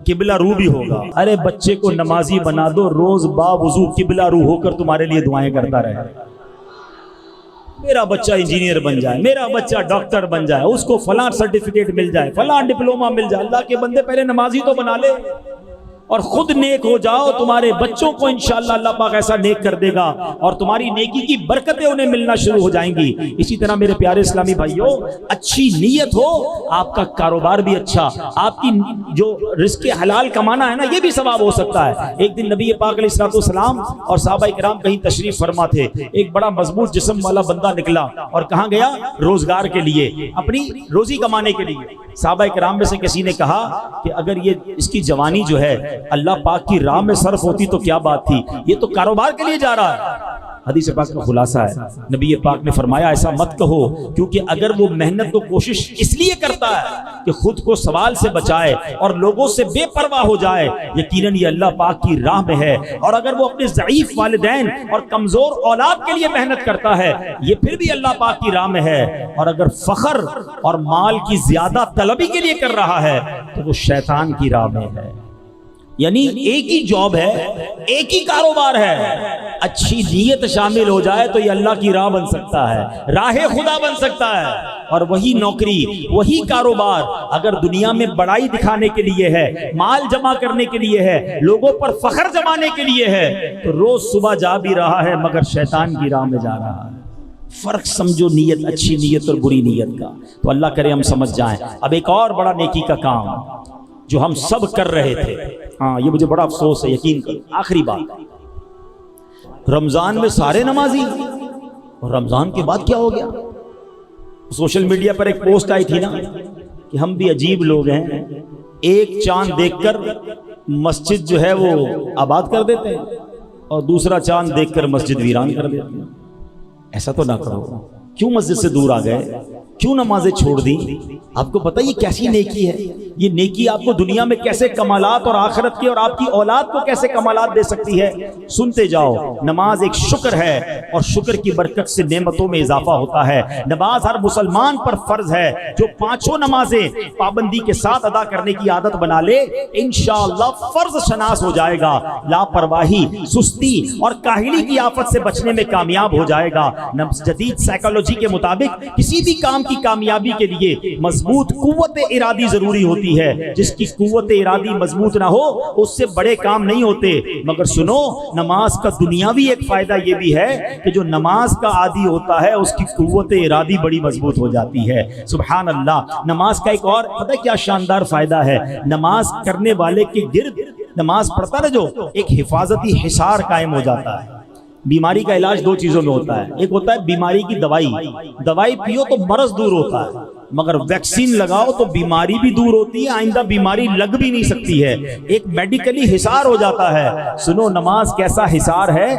قبلہ رو بھی ہوگا. ارے بچے کو نمازی بنا دو، روز با وضو قبلہ رو ہو کر تمہارے لیے دعائیں کرتا رہے. میرا بچہ انجینئر بن جائے، میرا بچہ ڈاکٹر بن جائے، اس کو فلاں سرٹیفکیٹ مل جائے، فلاں ڈپلومہ مل جائے. اللہ کے بندے پہلے نمازی تو بنا لے. اور خود نیک ہو جاؤ، تمہارے بچوں کو انشاءاللہ اللہ پاک ایسا نیک کر دے گا اور تمہاری نیکی کی برکتیں انہیں ملنا شروع ہو جائیں گی۔ اسی طرح میرے پیارے اسلامی بھائیوں، اچھی نیت ہو، آپ کا کاروبار بھی اچھا، آپ کی جو رزق حلال کمانا ہے نا، یہ بھی ثواب ہو سکتا ہے۔ ایک دن نبی پاک علیہ الصلوۃ والسلام اور صحابہ کرام کہیں تشریف فرما تھے، ایک بڑا مضبوط جسم والا بندہ نکلا اور کہاں گیا؟ روزگار کے لیے، اپنی روزی کمانے کے لیے۔ صحابہ کرام میں سے کسی نے کہا کہ اگر یہ اس کی جوانی جو ہے اللہ پاک کی راہ میں صرف ہوتی تو کیا بات تھی، یہ تو کاروبار کے لیے جا رہا ہے۔ حدیث پاک کا خلاصہ ہے، نبی پاک نے فرمایا ایسا مت کہو، کیونکہ اگر وہ محنت و کوشش اس لیے کرتا ہے کہ خود کو سوال سے بچائے اور لوگوں سے بے پرواہ ہو جائے، یقیناً یہ اللہ پاک کی راہ میں ہے۔ اور اگر وہ اپنے ضعیف والدین اور کمزور اولاد کے لیے محنت کرتا ہے، یہ پھر بھی اللہ پاک کی راہ میں ہے۔ اور اگر فخر اور مال کی زیادہ طلبی کے لیے کر رہا ہے تو وہ شیطان کی راہ میں ہے۔ یعنی ایک ہی جاب ہے، ایک ہی کاروبار ہے، اچھی نیت شامل ہو جائے تو یہ اللہ کی راہ بن سکتا ہے، راہ خدا بن سکتا ہے۔ اور وہی نوکری، وہی کاروبار اگر دنیا میں بڑائی دکھانے کے لیے ہے، مال جمع کرنے کے لیے ہے، لوگوں پر فخر جمانے کے لیے ہے، تو روز صبح جا بھی رہا ہے مگر شیطان کی راہ میں جا رہا ہے۔ فرق سمجھو نیت، اچھی نیت اور بری نیت کا، تو اللہ کرے ہم سمجھ جائیں۔ اب ایک اور بڑا نیکی کا کام جو ہم سب کر رہے تھے، ہاں یہ مجھے بڑا افسوس ہے، یقین کرو، آخری بات، رمضان میں سارے نمازی، اور رمضان کے بعد کیا ہو گیا؟ سوشل میڈیا پر ایک پوسٹ آئی تھی نا کہ ہم بھی عجیب لوگ ہیں، ایک چاند دیکھ کر مسجد جو ہے وہ آباد کر دیتے ہیں اور دوسرا چاند دیکھ کر مسجد ویران کر دیتے ہیں۔ ایسا تو نہ کرو، کیوں مسجد سے دور آ گئے، کیوں نمازیں چھوڑ دی؟ آپ کو پتہ یہ کیسی نیکی ہے؟ یہ نیکی آپ کو دنیا میں کیسے کمالات اور آخرت کے اور آپ کی اولاد کو کیسے کمالات دے سکتی ہے؟ سنتے جاؤ۔ نماز ایک شکر ہے اور شکر کی برکت سے نعمتوں میں اضافہ ہوتا ہے۔ نماز ہر مسلمان پر فرض ہے، جو پانچوں نمازیں پابندی کے ساتھ ادا کرنے کی عادت بنا لے انشاءاللہ فرض شناس ہو جائے گا، لاپرواہی، سستی اور کاہلی کی آفت سے بچنے میں کامیاب ہو جائے گا۔ جدید سائیکالوجی کے مطابق کسی بھی کام کی کامیابی کے لیے مضبوط قوت ارادی ضروری ہوتی ہے، جس کی قوت ارادی مضبوط نہ ہو اس سے بڑے کام نہیں ہوتے۔ مگر سنو، نماز کا دنیاوی ایک فائدہ یہ بھی ہے کہ جو نماز کا عادی ہوتا ہے اس کی قوت ارادی بڑی مضبوط ہو جاتی ہے۔ سبحان اللہ۔ نماز کا ایک اور پتہ کیا شاندار فائدہ ہے؟ نماز کرنے والے کے گرد، نماز پڑھتا ہے جو، ایک حفاظتی حصار قائم ہو جاتا ہے۔ بیماری کا علاج دو چیزوں میں ہوتا ہے، ایک ہوتا ہے بیماری کی دوائی، دوائی پیو تو مرض دور ہوتا ہے، مگر ویکسین لگاؤ تو بیماری بھی دور ہوتی ہے، آئندہ بیماری لگ بھی نہیں سکتی ہے، ایک میڈیکلی حصار ہو جاتا ہے۔ سنو نماز کیسا حصار ہے؟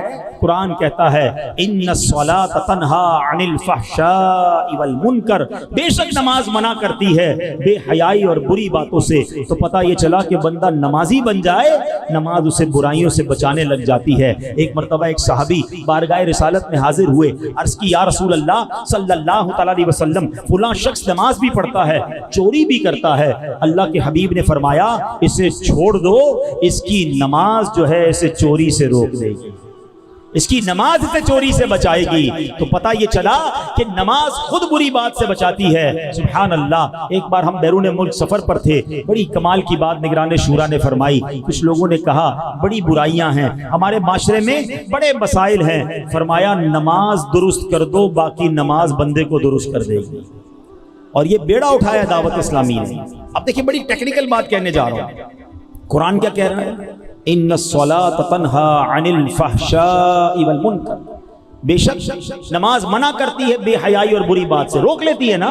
قرآن کہتا ہے ان الصلاۃ تنہا عن الفحشاء والمنکر، بے شک نماز منع کرتی ہے بے حیائی اور بری باتوں سے۔ تو پتہ یہ چلا کہ بندہ نمازی بن جائے، نماز اسے برائیوں سے بچانے لگ جاتی ہے۔ ایک مرتبہ ایک صحابی بارگاہ رسالت میں حاضر ہوئے، عرض کی یا رسول اللہ صلی اللہ تعالی علیہ وسلم، فلاں شخص نماز بھی پڑھتا ہے، چوری بھی کرتا ہے۔ اللہ کے حبیب نے فرمایا اسے چھوڑ دو، اس کی نماز جو ہے اسے چوری سے روک دے گی، اس کی نماز اسے چوری سے بچائے گی۔ تو پتہ یہ چلا کہ نماز خود بری بات سے بچاتی ہے۔ سبحان اللہ۔ ایک بار ہم بیرون ملک سفر پر تھے، بڑی کمال کی بات نگران شورا نے فرمائی۔ کچھ لوگوں نے کہا بڑی برائیاں ہیں ہمارے معاشرے میں، بڑے مسائل ہیں، فرمایا نماز درست کر دو، باقی نماز بندے کو درست کر دے گی۔ اور یہ بیڑا اٹھایا دعوت اسلامی نے۔ اب دیکھیں بڑی ٹیکنیکل بات کہنے جا رہا ہوں، قرآن کیا کہہ رہا ہے؟ ان الصلاۃ تنہا عن الفحشاء والمنکر، بے شک نماز منع کرتی ہے بے حیائی اور بری بات سے، روک لیتی ہے نا۔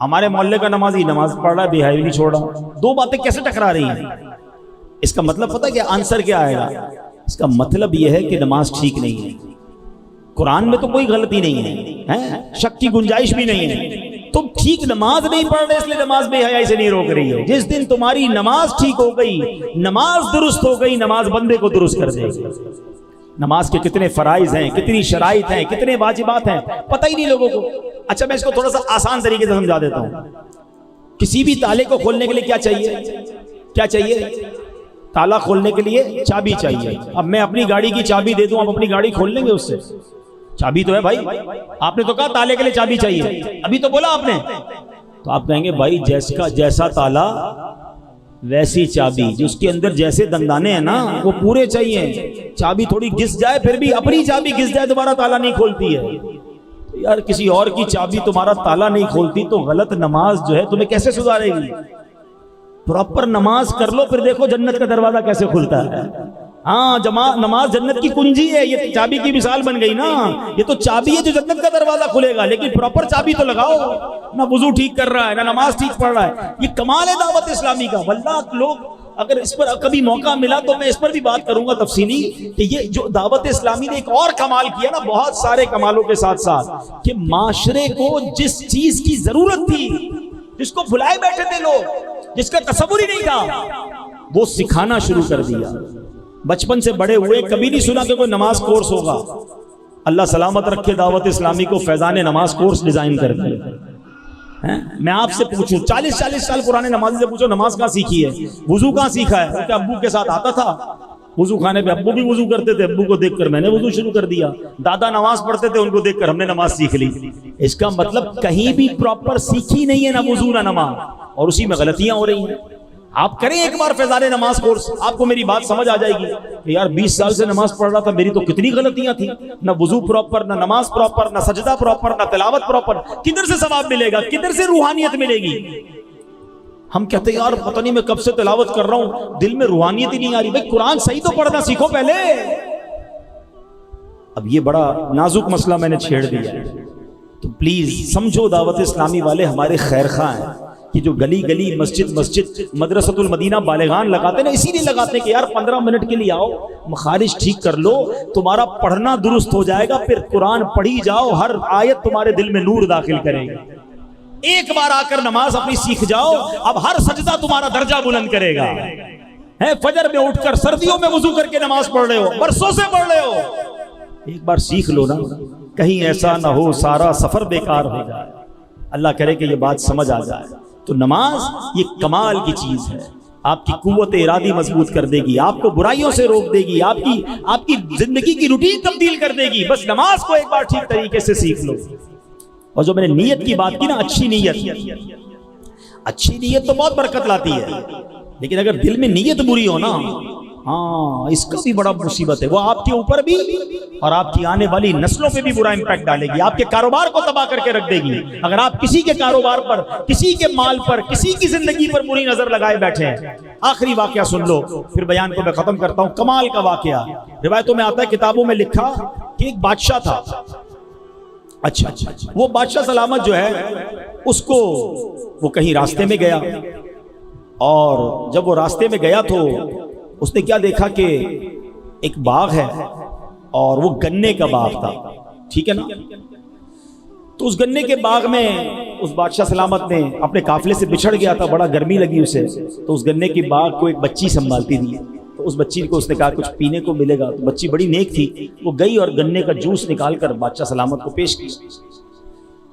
ہمارے محلے کا نمازی نماز پڑھ رہا ہے، بے حیائی نہیں چھوڑ رہا، دو باتیں کیسے ٹکرا رہی ہیں؟ اس کا مطلب پتہ کیا آنسر کیا آئے گا؟ اس کا مطلب یہ ہے کہ نماز ٹھیک نہیں ہے۔ قرآن میں تو کوئی غلطی نہیں ہے، شک کی گنجائش بھی نہیں ہے۔ تم ٹھیک نماز نہیں پڑھ رہے اس لیے نماز بے حیائی سے نہیں روک رہی ہے۔ جس دن تمہاری نماز ٹھیک ہو گئی، نماز درست ہو گئی، نماز بندے کو درست کر دے گی۔ نماز کے کتنے فرائض ہیں، کتنی شرائط ہیں، کتنے واجبات ہیں، پتہ ہی نہیں لوگوں کو۔ اچھا میں اس کو تھوڑا سا آسان طریقے سے سمجھا دیتا ہوں۔ کسی بھی تالے کو کھولنے کے لیے کیا چاہیے؟ کیا چاہیے؟ تالا کھولنے کے لیے چابی چاہیے۔ اب میں اپنی گاڑی کی چابی دے دوں، آپ اپنی گاڑی کھول لیں گے اس سے؟ چابی تو ہے بھائی، آپ نے تو کہا تالے کے لیے چابی چاہیے، ابھی تو بولا آپ نے۔ تو آپ کہیں گے بھائی جیسا تالا ویسی چابی جس کے اندر جیسے دندانے ہیں نا وہ پورے چاہیے. چابی تھوڑی گھس جائے پھر بھی اپنی چابی گھس جائے تمہارا تالا نہیں کھولتی ہے. یار کسی اور کی چابی تمہارا تالا نہیں کھولتی تو غلط نماز جو ہے تمہیں کیسے سدھارے گی؟ پراپر نماز کر لو پھر دیکھو جنت کا دروازہ کیسے کھلتا ہے. ہاں نماز جنت کی کنجی ہے. یہ چابی کی مثال بن گئی نا. یہ تو چابی ہے جو جنت کا دروازہ کھلے گا, لیکن پراپر چابی تو لگاؤ. نہ وضو ٹھیک کر رہا ہے نہ نماز ٹھیک پڑھ رہا ہے. یہ کمال ہے دعوت اسلامی کا. واللہ لوگ اگر اس پر کبھی موقع ملا تو میں اس پر بھی بات کروں گا تفصیلی کہ یہ جو دعوت اسلامی نے ایک اور کمال کیا نا, بہت سارے کمالوں کے ساتھ ساتھ, کہ معاشرے کو جس چیز کی ضرورت تھی, جس کو بھلائے بیٹھے تھے لوگ, جس کا تصور ہی نہیں تھا, وہ سکھانا شروع کر دیا. بچپن سے بڑے ہوئے کبھی نہیں سنا کہ کوئی نماز کورس ہوگا. اللہ سلامت رکھے دعوت اسلامی کو فیضان نماز کورس ڈیزائن کر دیا. میں آپ سے پوچھوں 40 سال پرانے نمازی سے پوچھو نماز کہاں سیکھی ہے, وضو کہاں سیکھا ہے؟ کیونکہ ابو کے ساتھ آتا تھا وضو خانے پہ, ابو بھی وضو کرتے تھے, ابو کو دیکھ کر میں نے وضو شروع کر دیا. دادا نماز پڑھتے تھے, ان کو دیکھ کر ہم نے نماز سیکھ لی. اس کا مطلب کہیں بھی پراپر سیکھی نہیں ہے نہ وضو نہ نماز, اور اسی میں غلطیاں ہو رہی ہیں. آپ کریں ایک بار فیضان نماز کورس, آپ کو میری بات سمجھ آ جائے گی کہ یار 20 سال سے نماز پڑھ رہا تھا, میری تو کتنی غلطیاں تھیں. نہ وضو پراپر, نہ نماز پراپر, نہ سجدہ پراپر, نہ تلاوت پراپر. کدھر سے ثواب ملے گا, کدھر سے روحانیت ملے گی؟ ہم کہتے ہیں یار پتہ نہیں میں کب سے تلاوت کر رہا ہوں, دل میں روحانیت ہی نہیں آ رہی. بھائی قرآن صحیح تو پڑھنا سیکھو پہلے. اب یہ بڑا نازک مسئلہ میں نے چھیڑ دیا ہے, تو پلیز سمجھو دعوت اسلامی والے ہمارے خیر خواہ ہیں کہ جو گلی گلی مسجد مدرسۃ المدینہ بالغان لگاتے نا, اسی لیے لگاتے کہ یار 15 منٹ کے لیے آؤ, مخارج ٹھیک کر لو, تمہارا پڑھنا درست ہو جائے گا, پھر قرآن پڑھی جاؤ, ہر آیت تمہارے دل میں نور داخل کرے گا. ایک بار آ کر نماز اپنی سیکھ جاؤ, اب ہر سجدہ تمہارا درجہ بلند کرے گا. فجر میں اٹھ کر سردیوں میں وضو کر کے نماز پڑھ رہے ہو, برسوں سے پڑھ رہے ہو, ایک بار سیکھ لو نا, کہیں ایسا نہ ہو سارا سفر بیکار ہو جائے. اللہ کرے کہ یہ بات سمجھ آ جائے. تو نماز یہ کمال کی چیز ہے, آپ کی قوت ارادی مضبوط کر دے گی, آپ کو برائیوں سے روک دے گی, آپ کی زندگی کی روٹین تبدیل کر دے گی. بس نماز کو ایک بار ٹھیک طریقے سے سیکھ لو. اور جو میں نے نیت کی بات کی نا, اچھی نیت تو بہت برکت لاتی ہے, لیکن اگر دل میں نیت بری ہو نا, ہاں اس کا بھی بڑا مصیبت ہے. وہ آپ کے اوپر بھی اور آپ کی آنے والی نسلوں پہ بھی برا امپیکٹ ڈالے گی, آپ کے کاروبار کو تباہ کر کے رکھ دے گی. اگر آپ کسی کے کاروبار پر, کسی کے مال پر, کسی کی زندگی پر بری نظر لگائے بیٹھے ہیں. آخری واقعہ سن لو پھر بیان کو میں ختم کرتا ہوں. کمال کا واقعہ روایتوں میں آتا ہے, کتابوں میں لکھا کہ ایک بادشاہ تھا. اچھا وہ بادشاہ سلامت جو ہے اس کو وہ کہیں راستے میں گیا, اور جب وہ راستے میں گیا تو اس نے کیا دیکھا کہ ایک باغ ہے, اور وہ گنے کا باغ تھا. ٹھیک ہے نا, تو اس گنے کے باغ میں اس بادشاہ سلامت نے اپنے قافلے سے بچھڑ گیا تھا, بڑا گرمی لگی اسے, تو اس گنے کے باغ کو ایک بچی سنبھالتی تھی. تو اس بچی کو اس نے کہا کچھ پینے کو ملے گا, تو بچی بڑی نیک تھی, وہ گئی اور گنے کا جوس نکال کر بادشاہ سلامت کو پیش کی.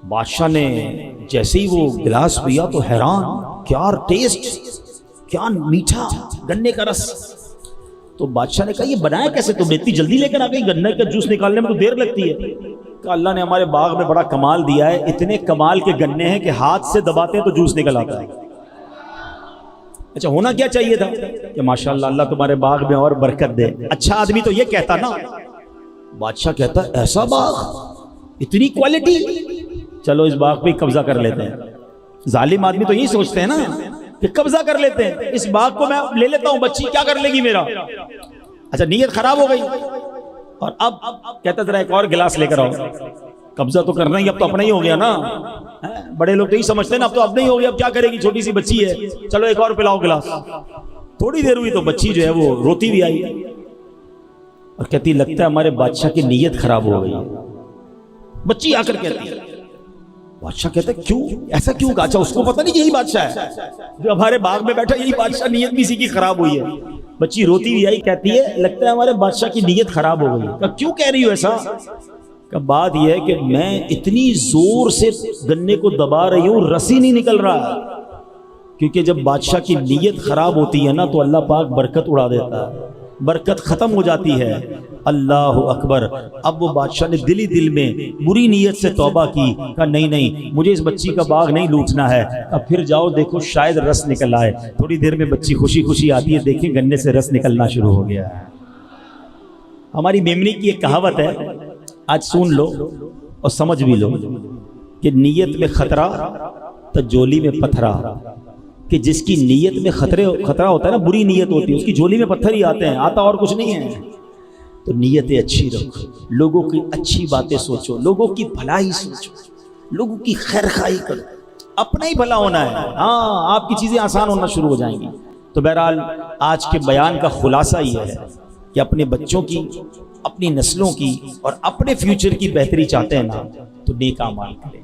بادشاہ نے جیسے ہی وہ گلاس پیا تو حیران, کیا ٹیسٹ, کیا میٹھا گنے کا رس. تو بادشاہ نے کہا یہ بنایا کیسے تم نے, اتنی جلدی لے کر آ گئی, گنے کا جوس نکالنے میں تو دیر لگتی ہے. کہ اللہ نے ہمارے باغ میں بڑا کمال دیا ہے, اتنے کمال کے گنے ہیں کہ ہاتھ سے دباتے ہیں تو جوس نکل آتا ہے. اچھا ہونا کیا چاہیے تھا کہ ماشاءاللہ اللہ تمہارے باغ میں اور برکت دے. اچھا آدمی تو یہ کہتا نا, بادشاہ کہتا ایسا باغ, اتنی کوالٹی, چلو اس باغ پہ قبضہ کر لیتے ہیں. ظالم آدمی تو یہی سوچتے ہیں نا کہ قبضہ کر لیتے ہیں, اس باغ کو میں لے لیتا ہوں, بچی کیا کر لے گی میرا. اچھا نیت خراب ہو گئی, اور اب کہتا ذرا ایک اور گلاس لے کر آؤ. قبضہ تو کرنا ہی, اب تو اپنا ہی ہو گیا نا. بڑے لوگ تو یہی سمجھتے ہیں نا اب تو اپنا ہی ہو گیا, اب کیا کرے گی, چھوٹی سی بچی ہے, چلو ایک اور پلاؤ گلاس. تھوڑی دیر ہوئی تو بچی جو ہے وہ روتی بھی آئی اور کہتی لگتا ہے ہمارے بادشاہ کی نیت خراب ہو گئی. بچی آ کر کہتی ہے, بادشاہ کہتا ہے کیوں, ایسا کیوں کہا. اچھا اس کو پتہ نہیں یہی بادشاہ ہے جو ہمارے باغ میں بیٹھا, یہی بادشاہ, نیت بھی اسی کی خراب ہوئی ہے. بچی روتی بھی آئی, کہتی ہے لگتا ہے ہمارے بادشاہ کی نیت خراب ہو گئی. کہ کیوں کہہ رہی ہو ایسا. کہ بات یہ ہے کہ میں اتنی زور سے گنے کو دبا رہی ہوں, رس ہی نہیں نکل رہا. کیونکہ جب بادشاہ کی نیت خراب ہوتی ہے نا تو اللہ پاک برکت اڑا دیتا ہے. برکت ختم ہو جاتی ہے۔ اللہ اکبر۔ اب وہ بادشاہ نے دل میں بری نیت سے توبہ کی، کہا نہیں مجھے اس بچی کا باغ نہیں لوٹنا ہے۔ اب پھر جاؤ دیکھو شاید رس نکل آئے۔ تھوڑی دیر میں بچی خوشی آتی ہے، دیکھیں گنے سے رس نکلنا شروع ہو گیا ہے۔ ہماری میمنی کی ایک کہاوت ہے، آج سن لو اور سمجھ بھی لو، کہ نیت میں خطرہ تو جولی میں پتھرا، کہ جس کی نیت میں خطرہ ہوتا ہے نا، بری نیت ہوتی ہے، اس کی جولی میں پتھر ہی آتے ہیں، آتا اور کچھ نہیں ہے۔ تو نیتیں اچھی رکھو، لوگوں کی اچھی باتیں سوچو، لوگوں کی بھلائی سوچو، لوگوں کی خیر خواہی کرو، اپنا ہی بھلا ہونا ہے، ہاں آپ کی چیزیں آسان ہونا شروع ہو جائیں گی۔ تو بہرحال آج کے بیان کا خلاصہ یہ ہے کہ اپنے بچوں کی، اپنی نسلوں کی اور اپنے فیوچر کی بہتری چاہتے ہیں نا، تو نیک اعمال کریں۔